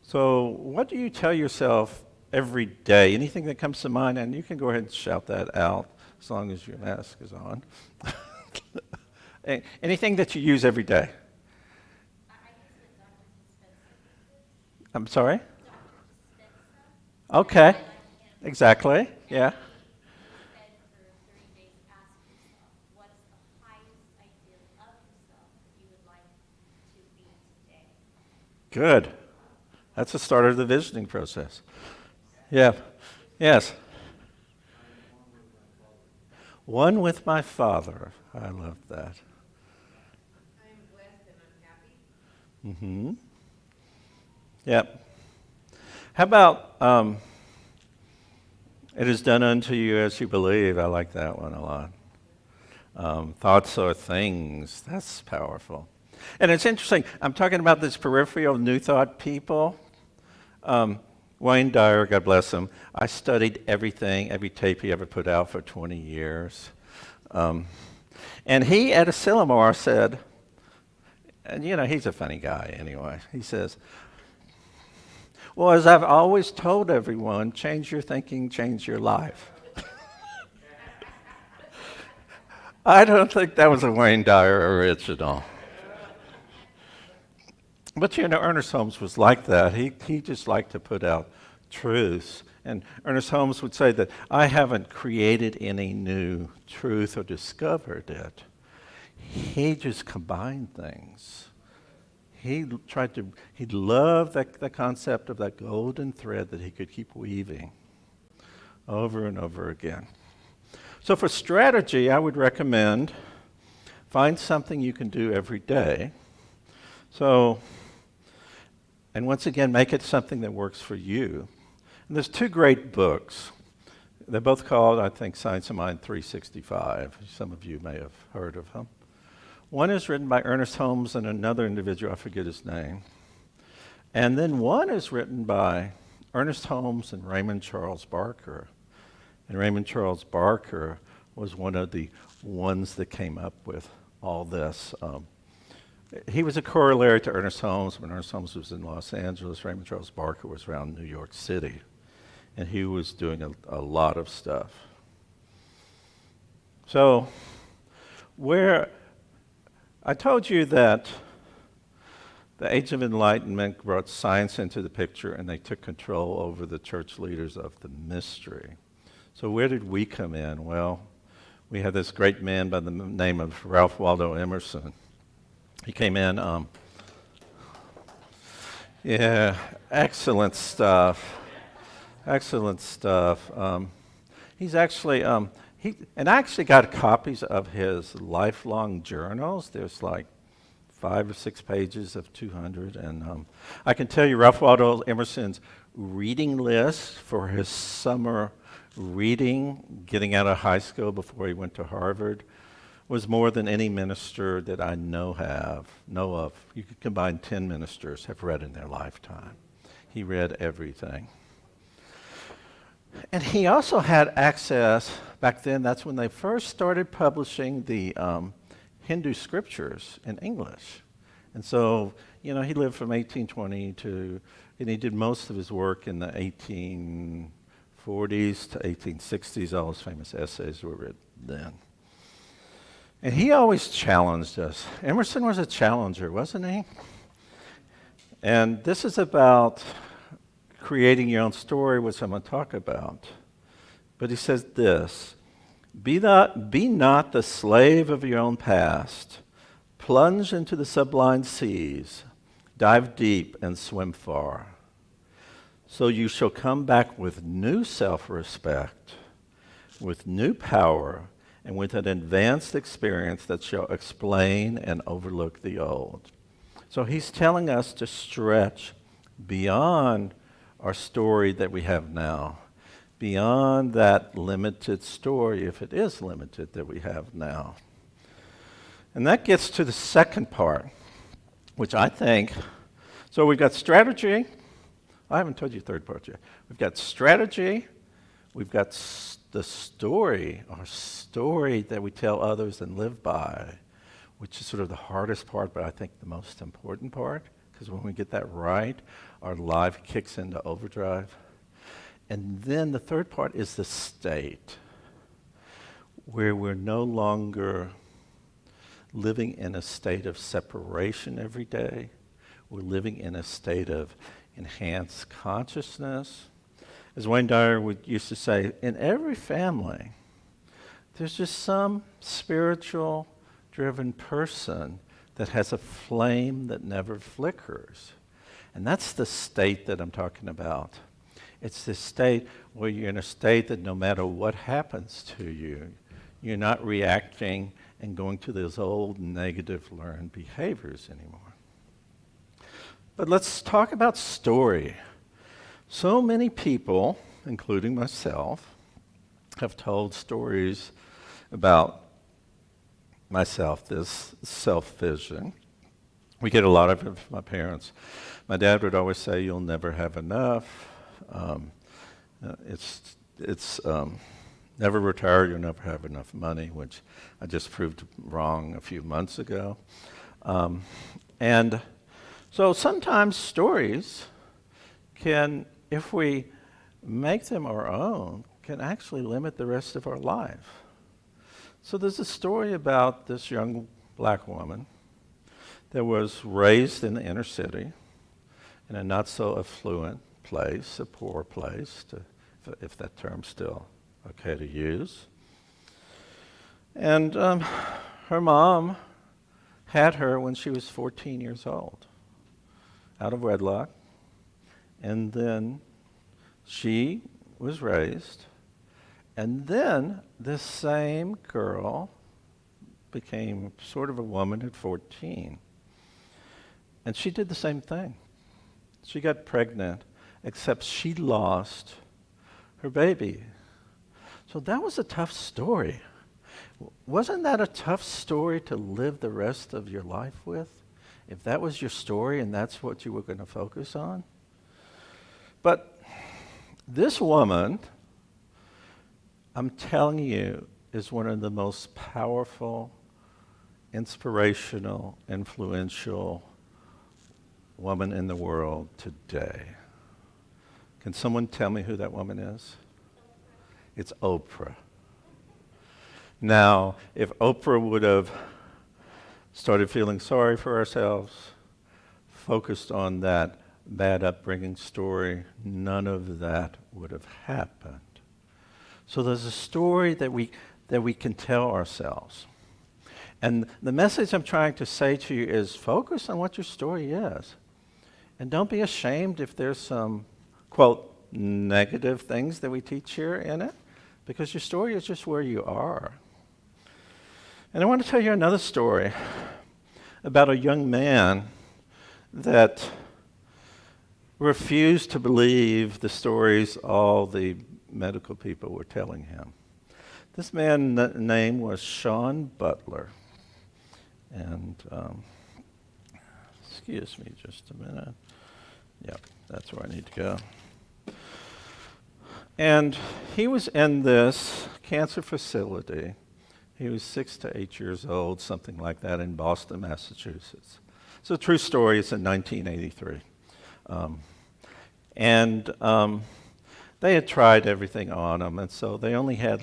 So what do you tell yourself every day? Anything that comes to mind, and you can go ahead and shout that out as long as your mask is on. Anything that you use every day? I'm sorry? Okay, exactly, yeah. Good. That's the start of the visioning process. Yeah. Yes. One with my Father. I love that. I'm blessed and I'm happy. Mm-hmm. Yep. How about it is done unto you as you believe? I like that one a lot. Thoughts are things. That's powerful. And it's interesting. I'm talking about this peripheral New Thought people. Wayne Dyer, God bless him, I studied everything, every tape he ever put out for 20 years. And he, at a seminar, said, and he's a funny guy anyway, he says, well, as I've always told everyone, change your thinking, change your life. I don't think that was a Wayne Dyer original. But Ernest Holmes was like that. He just liked to put out truths. And Ernest Holmes would say that I haven't created any new truth or discovered it. He just combined things. He loved the concept of that golden thread that he could keep weaving over and over again. So for strategy, I would recommend find something you can do every day. And once again, make it something that works for you. And there's two great books. They're both called, I think, Science of Mind 365. Some of you may have heard of them. One is written by Ernest Holmes and another individual, I forget his name. And then one is written by Ernest Holmes and Raymond Charles Barker. And Raymond Charles Barker was one of the ones that came up with all this. He was a corollary to Ernest Holmes. When Ernest Holmes was in Los Angeles, Raymond Charles Barker was around New York City. And he was doing a lot of stuff. So, where I told you that the Age of Enlightenment brought science into the picture and they took control over the church leaders of the mystery. So where did we come in? Well, we had this great man by the name of Ralph Waldo Emerson. He came in, excellent stuff. Excellent stuff. He's actually, I actually got copies of his lifelong journals. There's like 5 or 6 pages of 200. And I can tell you Ralph Waldo Emerson's reading list for his summer reading, getting out of high school before he went to Harvard, was more than any minister that I know of. You could combine 10 ministers have read in their lifetime. He read everything. And he also had access, back then, that's when they first started publishing the Hindu scriptures in English. And so, he lived from 1820 and he did most of his work in the 1840s to 1860s. All his famous essays were written then. And he always challenged us. Emerson was a challenger, wasn't he? And this is about creating your own story, which I'm going to talk about. But he says this, be not the slave of your own past. Plunge into the sublime seas, dive deep and swim far. So you shall come back with new self-respect, with new power, and with an advanced experience that shall explain and overlook the old. So he's telling us to stretch beyond our story that we have now beyond that limited story, if it is limited, that we have now. And that gets to the second part, which I think, so we've got strategy. I haven't told you the third part yet. We've got strategy, we've got the story, our story that we tell others and live by, which is sort of the hardest part, but I think the most important part, because when we get that right, our life kicks into overdrive. And then the third part is the state, where we're no longer living in a state of separation every day. We're living in a state of enhanced consciousness. As Wayne Dyer used to say, in every family, there's just some spiritual driven person that has a flame that never flickers. And that's the state that I'm talking about. It's this state where you're in a state that no matter what happens to you, you're not reacting and going to those old negative learned behaviors anymore. But let's talk about story. So many people, including myself, have told stories about myself, this self-vision. We get a lot of it from my parents. My dad would always say, "You'll never have enough. It's never retire, you'll never have enough money," which I just proved wrong a few months ago. And so sometimes stories can, if we make them our own, can actually limit the rest of our life. So there's a story about this young black woman that was raised in the inner city in a not so affluent place, a poor place, if that term's still okay to use. And her mom had her when she was 14 years old, out of wedlock. And then she was raised. And then this same girl became sort of a woman at 14. And she did the same thing. She got pregnant, except she lost her baby. So that was a tough story. Wasn't that a tough story to live the rest of your life with? If that was your story and that's what you were going to focus on? But this woman, I'm telling you, is one of the most powerful, inspirational, influential women in the world today. Can someone tell me who that woman is? It's Oprah. Now, if Oprah would have started feeling sorry for ourselves, focused on that bad upbringing story, none of that would have happened. So there's a story that we can tell ourselves. And the message I'm trying to say to you is focus on what your story is. And don't be ashamed if there's some, quote, negative things that we teach here in it, because your story is just where you are. And I want to tell you another story about a young man that refused to believe the stories all the medical people were telling him. This man's name was Sean Butler. And excuse me just a minute. Yep, that's where I need to go. And he was in this cancer facility. He was 6 to 8 years old, something like that, in Boston, Massachusetts. It's a true story. It's in 1983. They had tried everything on him, and so they only had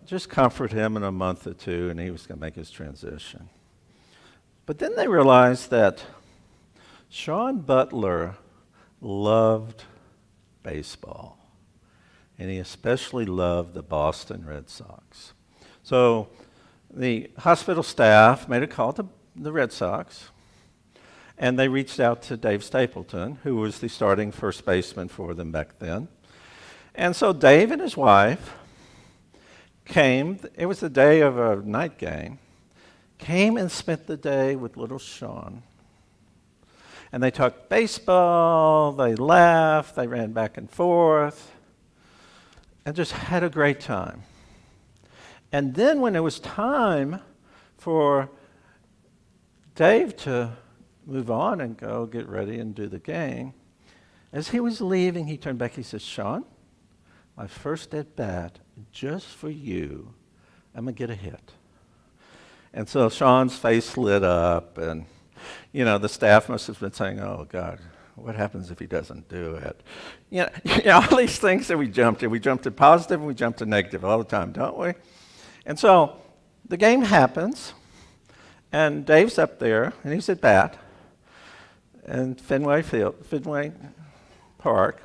just comfort him in a month or two, and he was going to make his transition. But then they realized that Sean Butler loved baseball, and he especially loved the Boston Red Sox. So the hospital staff made a call to the Red Sox, and they reached out to Dave Stapleton, who was the starting first baseman for them back then. And so Dave and his wife came, it was the day of a night game, came and spent the day with little Sean. And they talked baseball, they laughed, they ran back and forth, and just had a great time. And then when it was time for Dave to move on and go get ready and do the game, as he was leaving, he turned back, he said, Sean, my first at bat, just for you, I'm going to get a hit. And so Sean's face lit up, and, the staff must have been saying, oh, God, what happens if he doesn't do it? All these things that we jumped to. We jumped to positive and we jumped to negative all the time, don't we? And so the game happens, and Dave's up there, and he's at bat, in Fenway Park.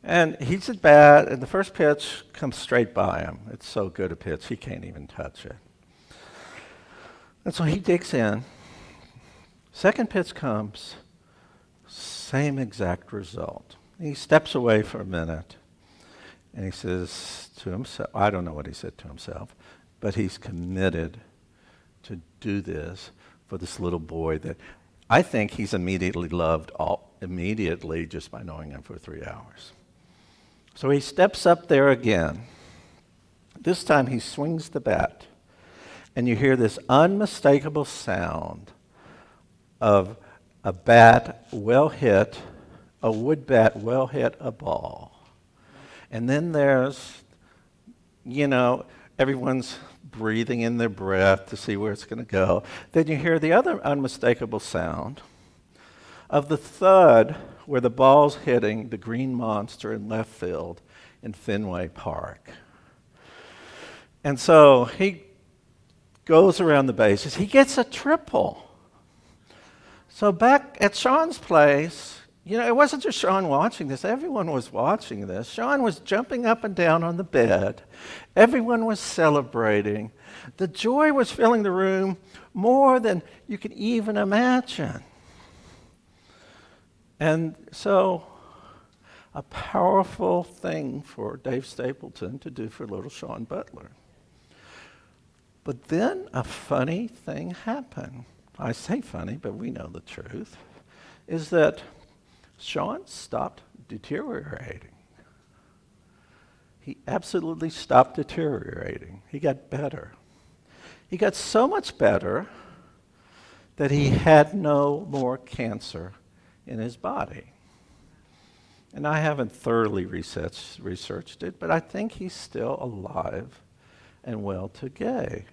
And he's at bat, and the first pitch comes straight by him. It's so good a pitch, he can't even touch it. And so he digs in. Second pitch comes, same exact result. He steps away for a minute, and he says to himself, I don't know what he said to himself, but he's committed to do this for this little boy that I think he's immediately loved immediately just by knowing him for 3 hours. So he steps up there again. This time he swings the bat, and you hear this unmistakable sound of a bat well hit, a wood bat well hit a ball. And then there's, everyone's breathing in their breath to see where it's going to go. Then you hear the other unmistakable sound of the thud where the ball's hitting the green monster in left field in Fenway Park. And so he goes around the bases. He gets a triple. So back at Sean's place, it wasn't just Sean watching this. Everyone was watching this. Sean was jumping up and down on the bed. Everyone was celebrating. The joy was filling the room more than you could even imagine. And so a powerful thing for Dave Stapleton to do for little Sean Butler. But then a funny thing happened. I say funny, but we know the truth, is that Sean stopped deteriorating. He absolutely stopped deteriorating. He got better. He got so much better that he had no more cancer in his body. And I haven't thoroughly researched it, but I think he's still alive and well today.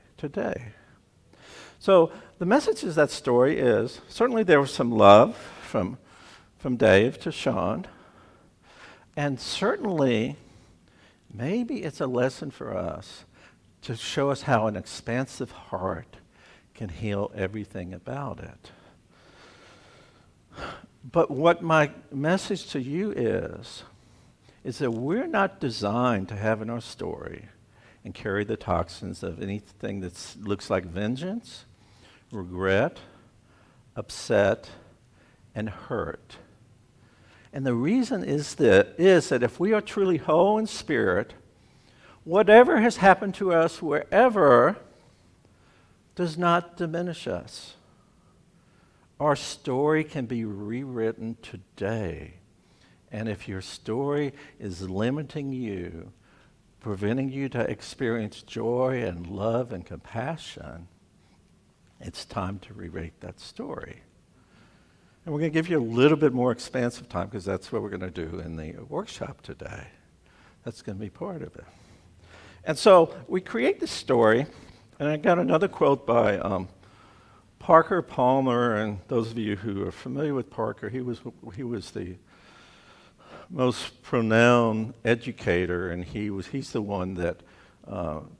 So the message of that story is, certainly there was some love from Dave to Sean, and certainly maybe it's a lesson for us to show us how an expansive heart can heal everything about it. But what my message to you is that we're not designed to have in our story and carry the toxins of anything that looks like vengeance, regret, upset, and hurt. And the reason is that if we are truly whole in spirit, whatever has happened to us wherever does not diminish us. Our story can be rewritten today. And if your story is limiting you, preventing you to experience joy and love and compassion, it's time to rewrite that story. And we're going to give you a little bit more expansive time because that's what we're going to do in the workshop today. That's going to be part of it. And so we create this story, and I got another quote by Parker Palmer, and those of you who are familiar with Parker, he was the most renowned educator, and he's the one that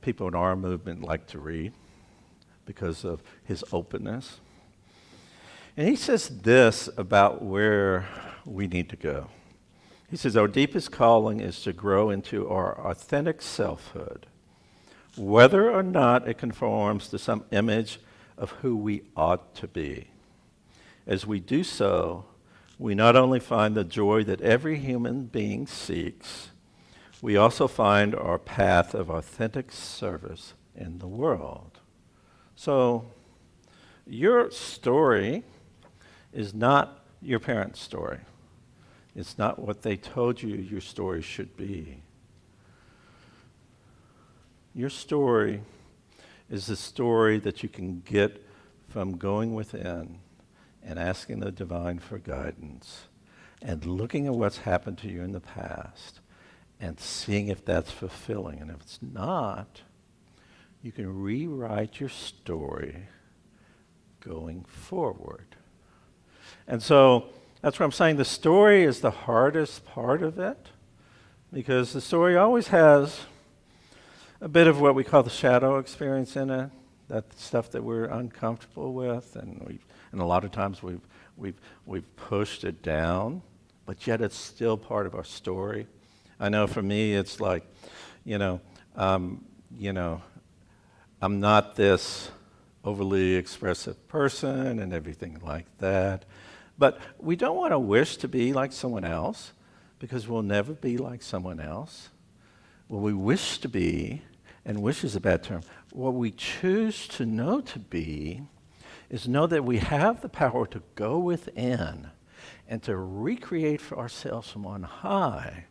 people in our movement like to read because of his openness. And he says this about where we need to go. He says, our deepest calling is to grow into our authentic selfhood, whether or not it conforms to some image of who we ought to be. As we do so, we not only find the joy that every human being seeks, we also find our path of authentic service in the world. So, your story is not your parents' story. It's not what they told you your story should be. Your story is the story that you can get from going within and asking the divine for guidance and looking at what's happened to you in the past and seeing if that's fulfilling. And if it's not, you can rewrite your story going forward. And so that's what I'm saying. The story is the hardest part of it, because the story always has a bit of what we call the shadow experience in it, that stuff that we're uncomfortable with, and a lot of times we've pushed it down, but yet it's still part of our story. I know for me, it's like, I'm not this overly expressive person and everything like that. But we don't want to wish to be like someone else, because we'll never be like someone else. What we wish to be, and wish is a bad term, what we choose to know to be is know that we have the power to go within and to recreate for ourselves from on high.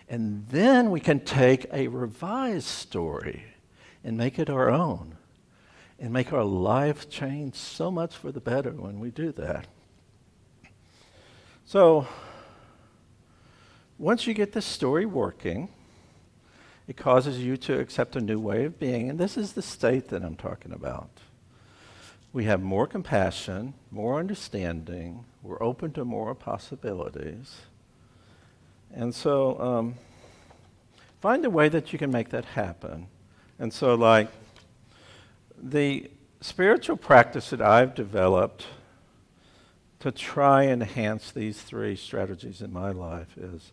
And then we can take a revised story and make it our own and make our life change so much for the better when we do that. So, once you get the story working, it causes you to accept a new way of being, and this is the state that I'm talking about. We have more compassion, more understanding, we're open to more possibilities. And so, find a way that you can make that happen. And so, like, the spiritual practice that I've developed to try and enhance these three strategies in my life is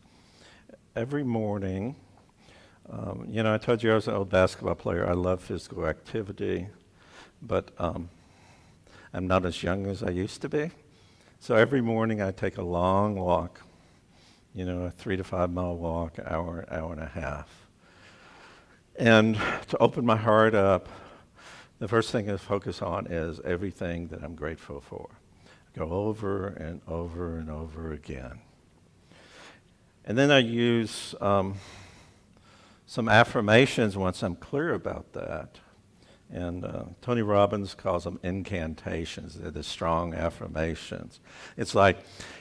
every morning, I told you I was an old basketball player. I love physical activity, but I'm not as young as I used to be. So every morning I take a long walk, a 3 to 5 mile walk, hour and a half. And to open my heart up, the first thing I focus on is everything that I'm grateful for. Go over and over and over again. And then I use some affirmations once I'm clear about that. And Tony Robbins calls them incantations. They're the strong affirmations. It's like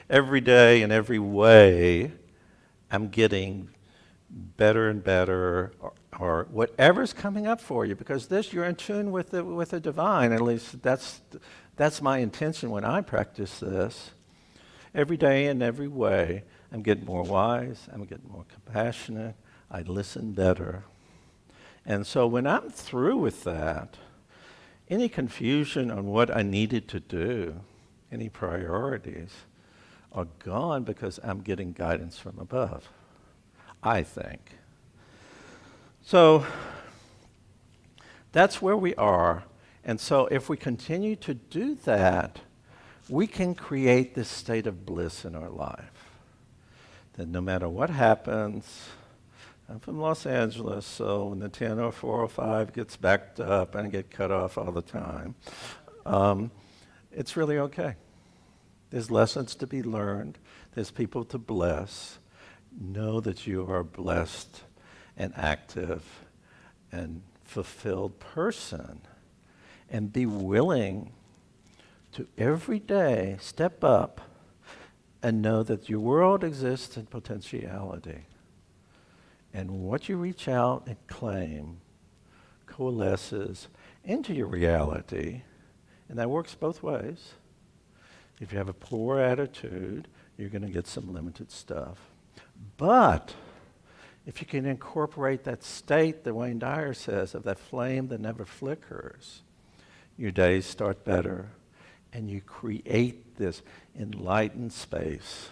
every day in every way, I'm getting better and better, or whatever's coming up for you, because you're in tune with the divine. At least that's my intention when I practice this. Every day in every way, I'm getting more wise, I'm getting more compassionate, I listen better. And so when I'm through with that, any confusion on what I needed to do, any priorities, are gone because I'm getting guidance from above, I think. So that's where we are. And so if we continue to do that, we can create this state of bliss in our life. That no matter what happens, I'm from Los Angeles, so when the 10 or 405 gets backed up and I get cut off all the time, it's really okay. There's lessons to be learned. There's people to bless. Know that you are a blessed and active and fulfilled person. And be willing to every day step up and know that your world exists in potentiality. And what you reach out and claim coalesces into your reality. And that works both ways. If you have a poor attitude, you're going to get some limited stuff. But if you can incorporate that state that Wayne Dyer says, of that flame that never flickers, your days start better, and you create this enlightened space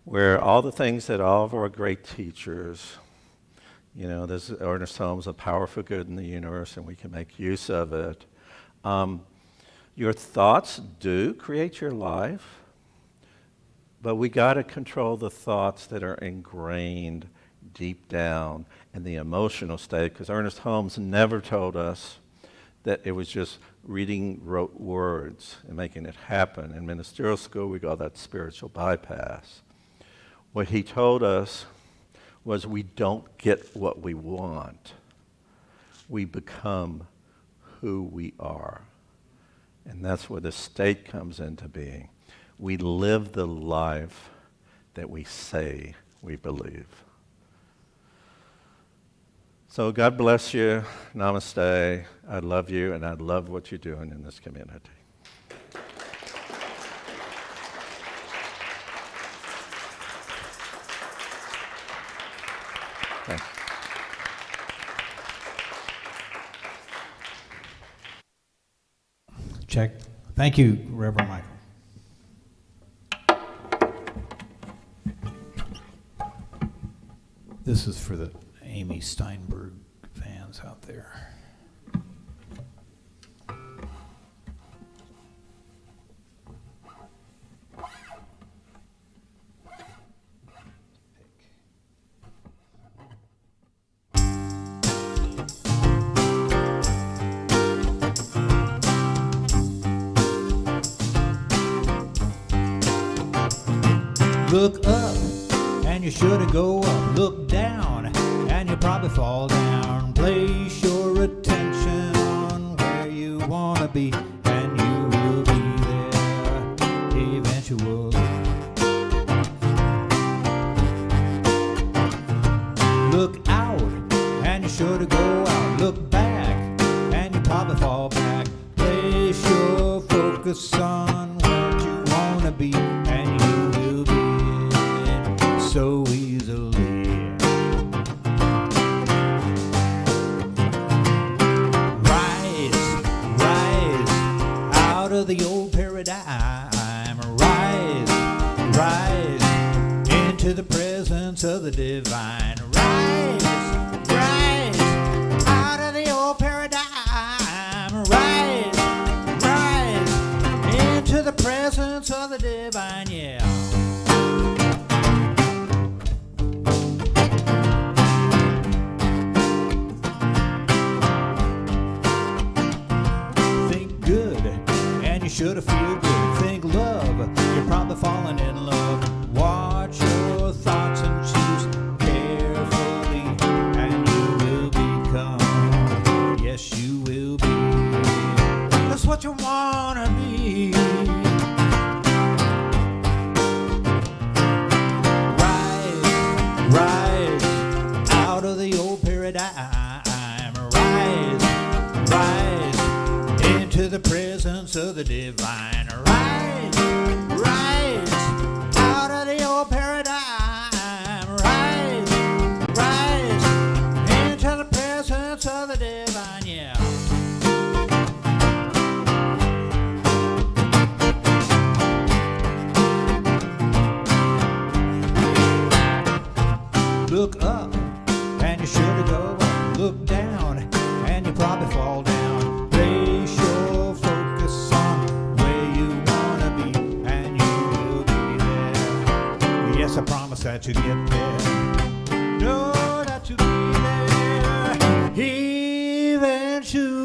where all the things that all of our great teachers, there's Ernest Holmes, a power for good in the universe, and we can make use of it. Your thoughts do create your life, but we got to control the thoughts that are ingrained deep down in the emotional state, because Ernest Holmes never told us that it was just reading rote words and making it happen. In ministerial school, we call that spiritual bypass. What he told us was we don't get what we want. We become who we are. And that's where the state comes into being. We live the life that we say we believe. So God bless you. Namaste. I love you, and I love what you're doing in this community. Thanks. Check. Thank you, Reverend Michael. This is for the Amy Steinberg fans out there. Look up, and you shouldn't go up. Look down, and you'll probably fall down. Place your attention on where you want to be, and you will be there eventually. Look out, and you shouldn't go out. Look back, and you'll probably fall back. Place your focus on where you want to be, and you will be so easily. Rise out of the old paradigm. Rise into the presence of the divine. Rise out of the old paradigm. Rise into the presence of the divine, yeah. Should feel good, think love, you're probably falling in love. Watch your thoughts and choose carefully, and you will become, yes you will be, that's what you wanna be. Rise out of the old paradigm. Rise into the presence of the divine. Rise out of the old paradigm. Rise into the presence of the divine, yeah. Look up, and you should go up. Look down, and you probably fall down. Place your focus on where you wanna be, and you will be there. Yes, I promise that you get there. Know that you'll be there eventually.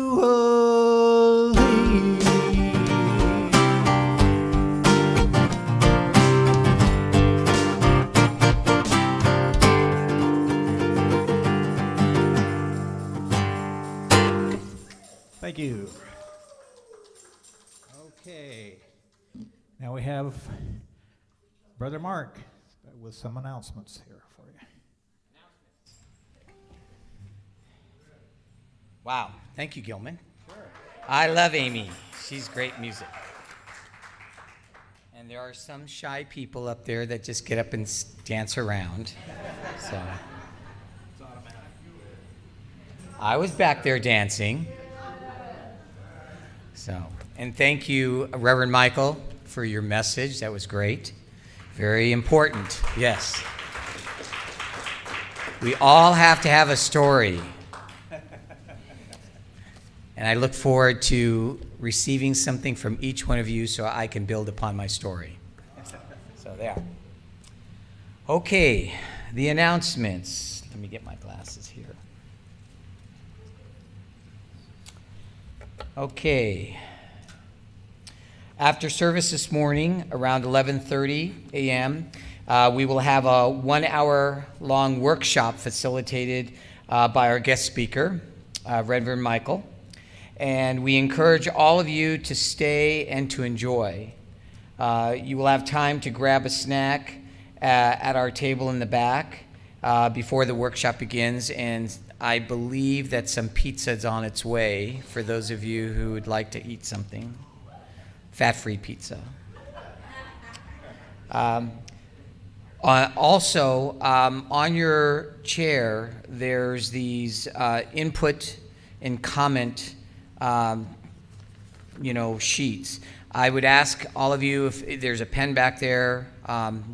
Thank you. Okay. Now we have Brother Mark with some announcements here for you. Wow. Thank you, Gilman. Sure. I love Amy. She's great music. And there are some shy people up there that just get up and dance around. So I was back there dancing. So, and thank you, Reverend Michael, for your message. That was great. Very important. Yes. We all have to have a story. And I look forward to receiving something from each one of you so I can build upon my story. So there. Okay, the announcements. Let me get my glasses here. Okay. After service this morning, around 11:30 a.m., we will have a 1-hour-long workshop facilitated by our guest speaker, Reverend Michael. And we encourage all of you to stay and to enjoy. You will have time to grab a snack at our table in the back before the workshop begins, and I believe that some pizza is on its way for those of you who would like to eat something. Fat-free pizza. Also, on your chair, there's these input and comment sheets. I would ask all of you if there's a pen back there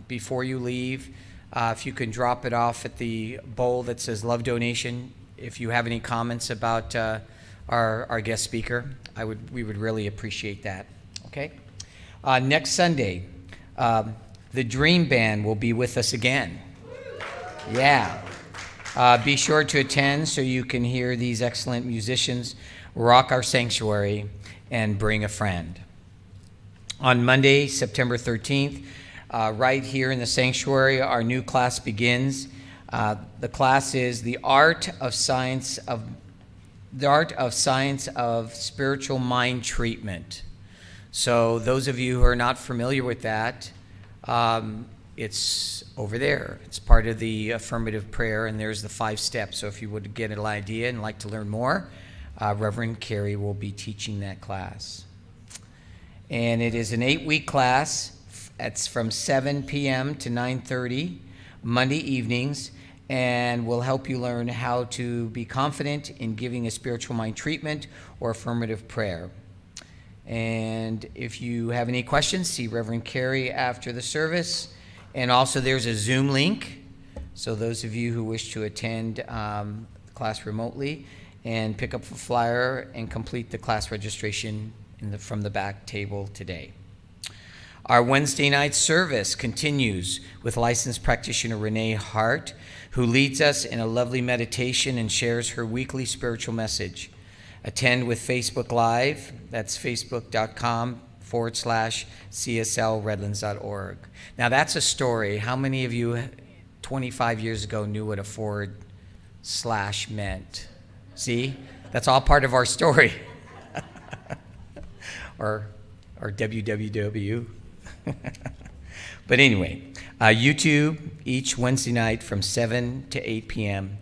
before you leave, if you can drop it off at the bowl that says Love Donation. If you have any comments about our guest speaker, we would really appreciate that. Okay? Next Sunday, the Dream Band will be with us again. Yeah. Be sure to attend so you can hear these excellent musicians rock our sanctuary and bring a friend. On Monday, September 13th, right here in the sanctuary, our new class begins. The class is the art of science of spiritual mind treatment. So those of you who are not familiar with that, it's over there. It's part of the affirmative prayer, and there's the 5 steps. So if you would get an idea and like to learn more, Reverend Carey will be teaching that class. And it is an 8-week class. It's from 7 p.m. to 9:30 Monday evenings, and will help you learn how to be confident in giving a spiritual mind treatment or affirmative prayer. And if you have any questions, see Reverend Carey after the service. And also there's a Zoom link, so those of you who wish to attend the class remotely and pick up a flyer and complete the class registration from the back table today. Our Wednesday night service continues with licensed practitioner Renee Hart, who leads us in a lovely meditation and shares her weekly spiritual message. Attend with Facebook Live. That's facebook.com/cslredlands.org. Now that's a story. How many of you 25 years ago knew what a / meant? See? That's all part of our story. or www. But anyway, YouTube each Wednesday night from 7 to 8 p.m.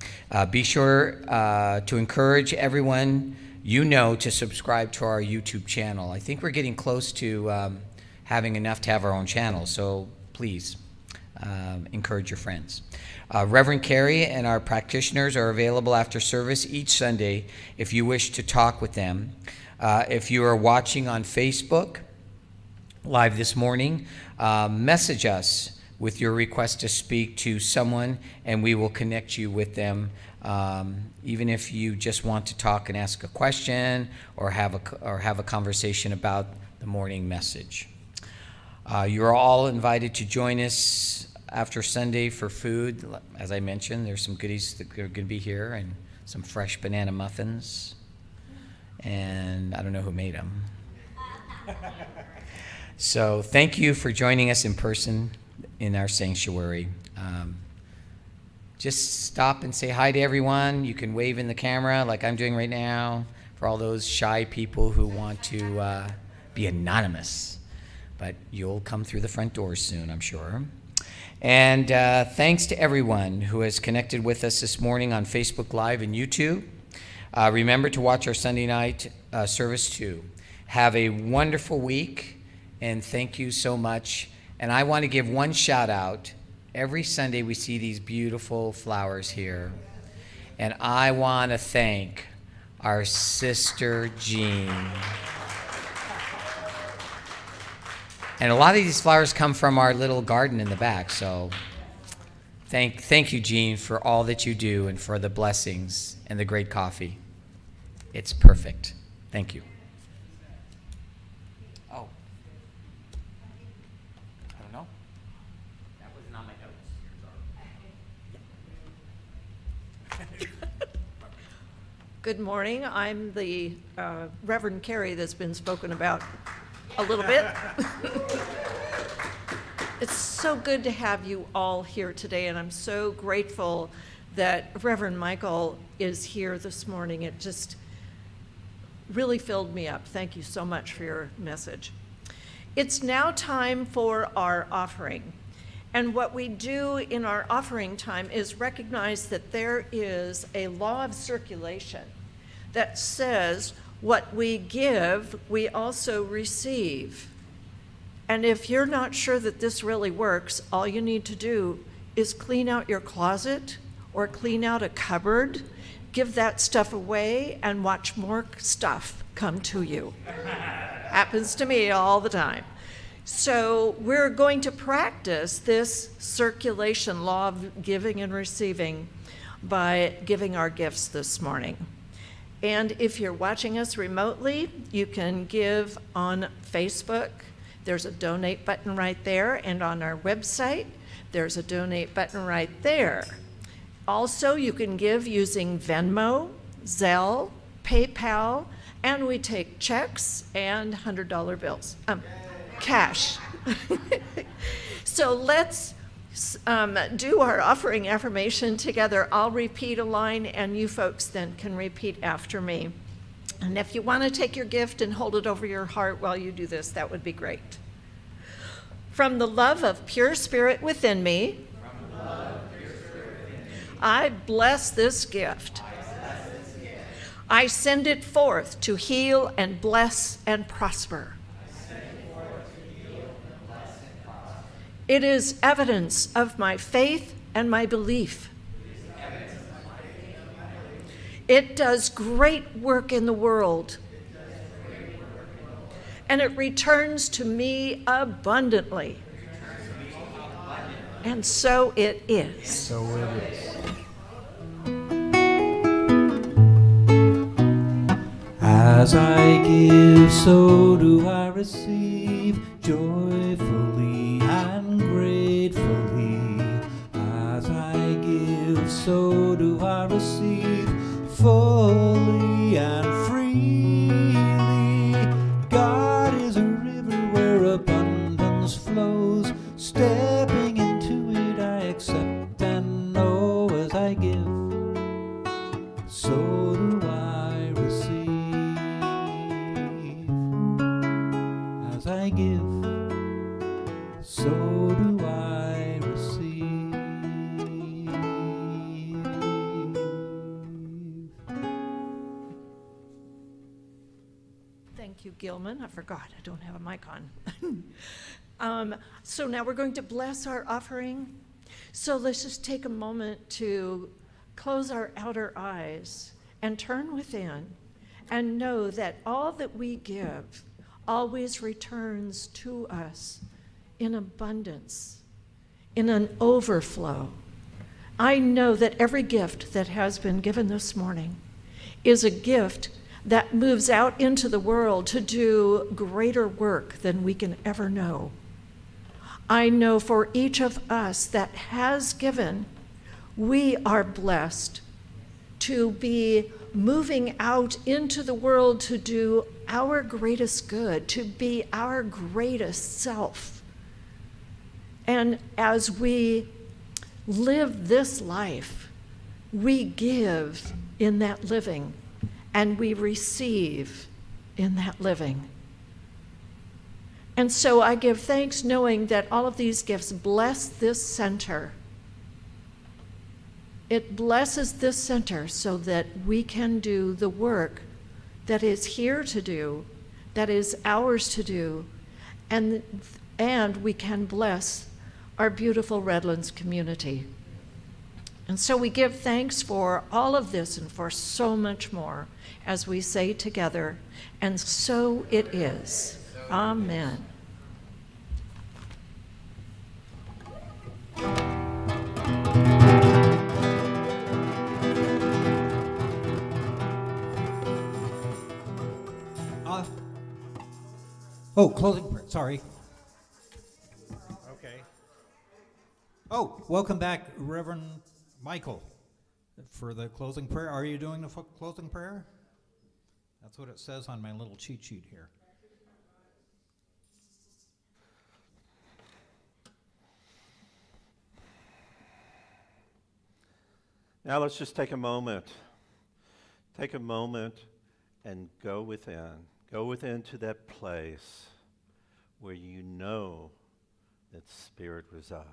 Be sure to encourage everyone to subscribe to our YouTube channel. I think we're getting close to having enough to have our own channel, so please encourage your friends. Reverend Carey and our practitioners are available after service each Sunday if you wish to talk with them. If you are watching on Facebook Live this morning, message us with your request to speak to someone, and we will connect you with them. Even if you just want to talk and ask a question or have a conversation about the morning message. You're all invited to join us after Sunday for food. As I mentioned, there's some goodies that are going to be here and some fresh banana muffins. And I don't know who made them. So thank you for joining us in person in our sanctuary. Just stop and say hi to everyone. You can wave in the camera like I'm doing right now for all those shy people who want to be anonymous. But you'll come through the front doors soon, I'm sure. And thanks to everyone who has connected with us this morning on Facebook Live and YouTube. Remember to watch our Sunday night service too. Have a wonderful week, and thank you so much. And I want to give one shout out. Every Sunday we see these beautiful flowers here. And I want to thank our sister Jean. And a lot of these flowers come from our little garden in the back. So thank you, Jean, for all that you do and for the blessings and the great coffee. It's perfect. Thank you. Oh. I don't know. That wasn't on my notes. Good good morning. I'm the Reverend Carrie that's been spoken about a little bit. It's so good to have you all here today, and I'm so grateful that Reverend Michael is here this morning. It just really filled me up. Thank you so much for your message. It's now time for our offering. And what we do in our offering time is recognize that there is a law of circulation that says what we give, we also receive. And if you're not sure that this really works, all you need to do is clean out your closet or clean out a cupboard, give that stuff away, and watch more stuff come to you. Happens to me all the time. So we're going to practice this circulation law of giving and receiving by giving our gifts this morning. And if you're watching us remotely, you can give on Facebook. There's a donate button right there, and on our website, there's a donate button right there. Also, you can give using Venmo, Zelle, PayPal, and we take checks and $100 bills, cash. So let's do our offering affirmation together. I'll repeat a line, and you folks then can repeat after me. And if you want to take your gift and hold it over your heart while you do this, that would be great. From the love of pure spirit within me, I bless this gift. I send it forth to heal and bless and prosper. It is evidence of my faith and my belief. It does great work in the world, and it returns to me abundantly. And so it is. So it is. As I give, so do I receive, joyfully and gratefully. As I give, so do I receive, fully and freely. God is a river where abundance flows. Stepping into it, I accept and know. As I give, so do I receive. As I give, so do I receive. Thank you, Gilman. I forgot, I don't have a mic on. So now we're going to bless our offering. So let's just take a moment to close our outer eyes and turn within and know that all that we give always returns to us in abundance, in an overflow. I know that every gift that has been given this morning is a gift that moves out into the world to do greater work than we can ever know. I know for each of us that has given, we are blessed to be moving out into the world to do our greatest good, to be our greatest self. And as we live this life, we give in that living, and we receive in that living. And so I give thanks knowing that all of these gifts bless this center. It blesses this center so that we can do the work that is here to do, that is ours to do, and we can bless our beautiful Redlands community. And so we give thanks for all of this and for so much more as we say together, and so it is. Amen. Closing prayer, sorry. Okay. Oh, welcome back, Reverend Michael. For the closing prayer, are you doing the closing prayer? That's what it says on my little cheat sheet here. Now let's just take a moment. Take a moment and go within. Go within to that place where you know that Spirit resides.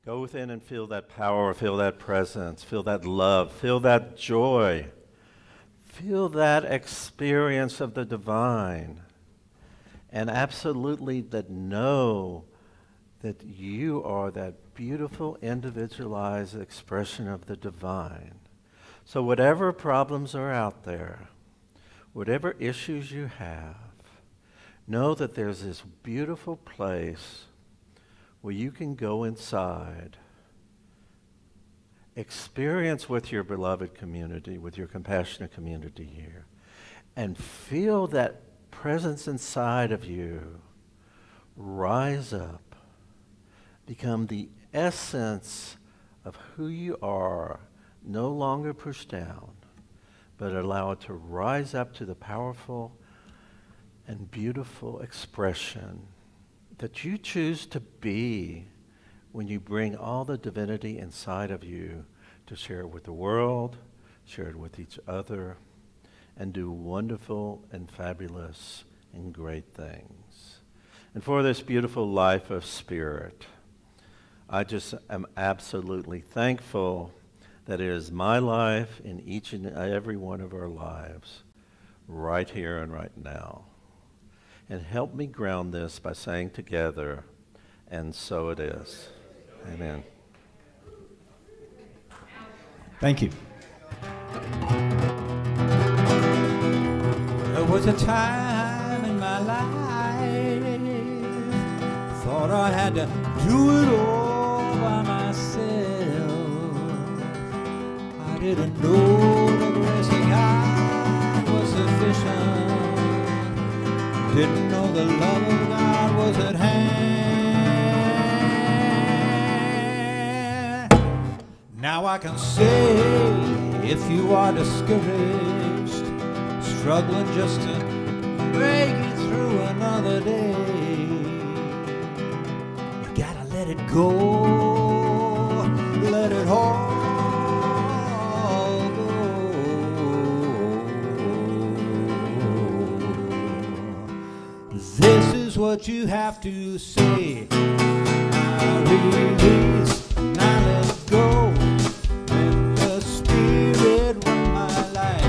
Go within and feel that power, feel that presence, feel that love, feel that joy. Feel that experience of the divine. And absolutely that know that you are that beautiful individualized expression of the divine. So whatever problems are out there, whatever issues you have, know that there's this beautiful place where you can go inside, experience with your beloved community, with your compassionate community here, and feel that presence inside of you rise up, become the essence of who you are, no longer pushed down, but allow it to rise up to the powerful and beautiful expression that you choose to be when you bring all the divinity inside of you to share it with the world, share it with each other, and do wonderful and fabulous and great things. And for this beautiful life of Spirit, I just am absolutely thankful that it is my life in each and every one of our lives, right here and right now. And help me ground this by saying together, and so it is. Amen. Thank you. There was a time in my life, thought I had to do it all by myself. I didn't know the grace of God was sufficient. Didn't know the love of God was at hand. Now I can say, if you are discouraged, struggling just to make it through another day, you gotta let it go, let it all go. This is what you have to say. I release, now let go. Let the Spirit run my life,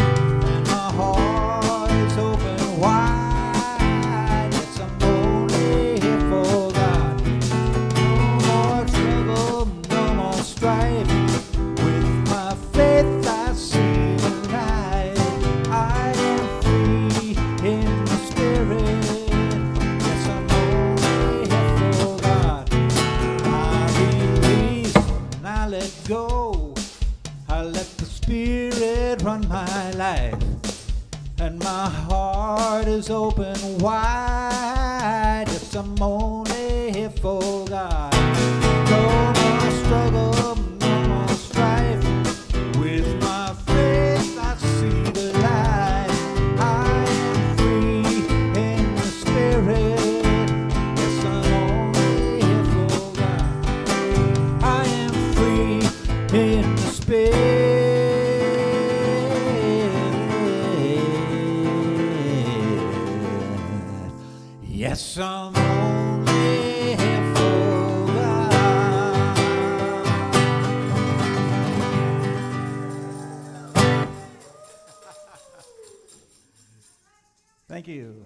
and my heart is open wide. Yes, I'm only here for God. No more trouble, no more strife. With my faith I see the light. I am free in the Spirit. Yes, I'm only here for God. I release, and I let go. I let the Spirit run my life, and my heart is open wide. Yes, I'm only here for God. No more struggle, no more strife. With my faith I see the light. I am free in the Spirit. Yes, I'm only here for God. I am free in the Spirit. Yes, I'm only here for God. Thank you.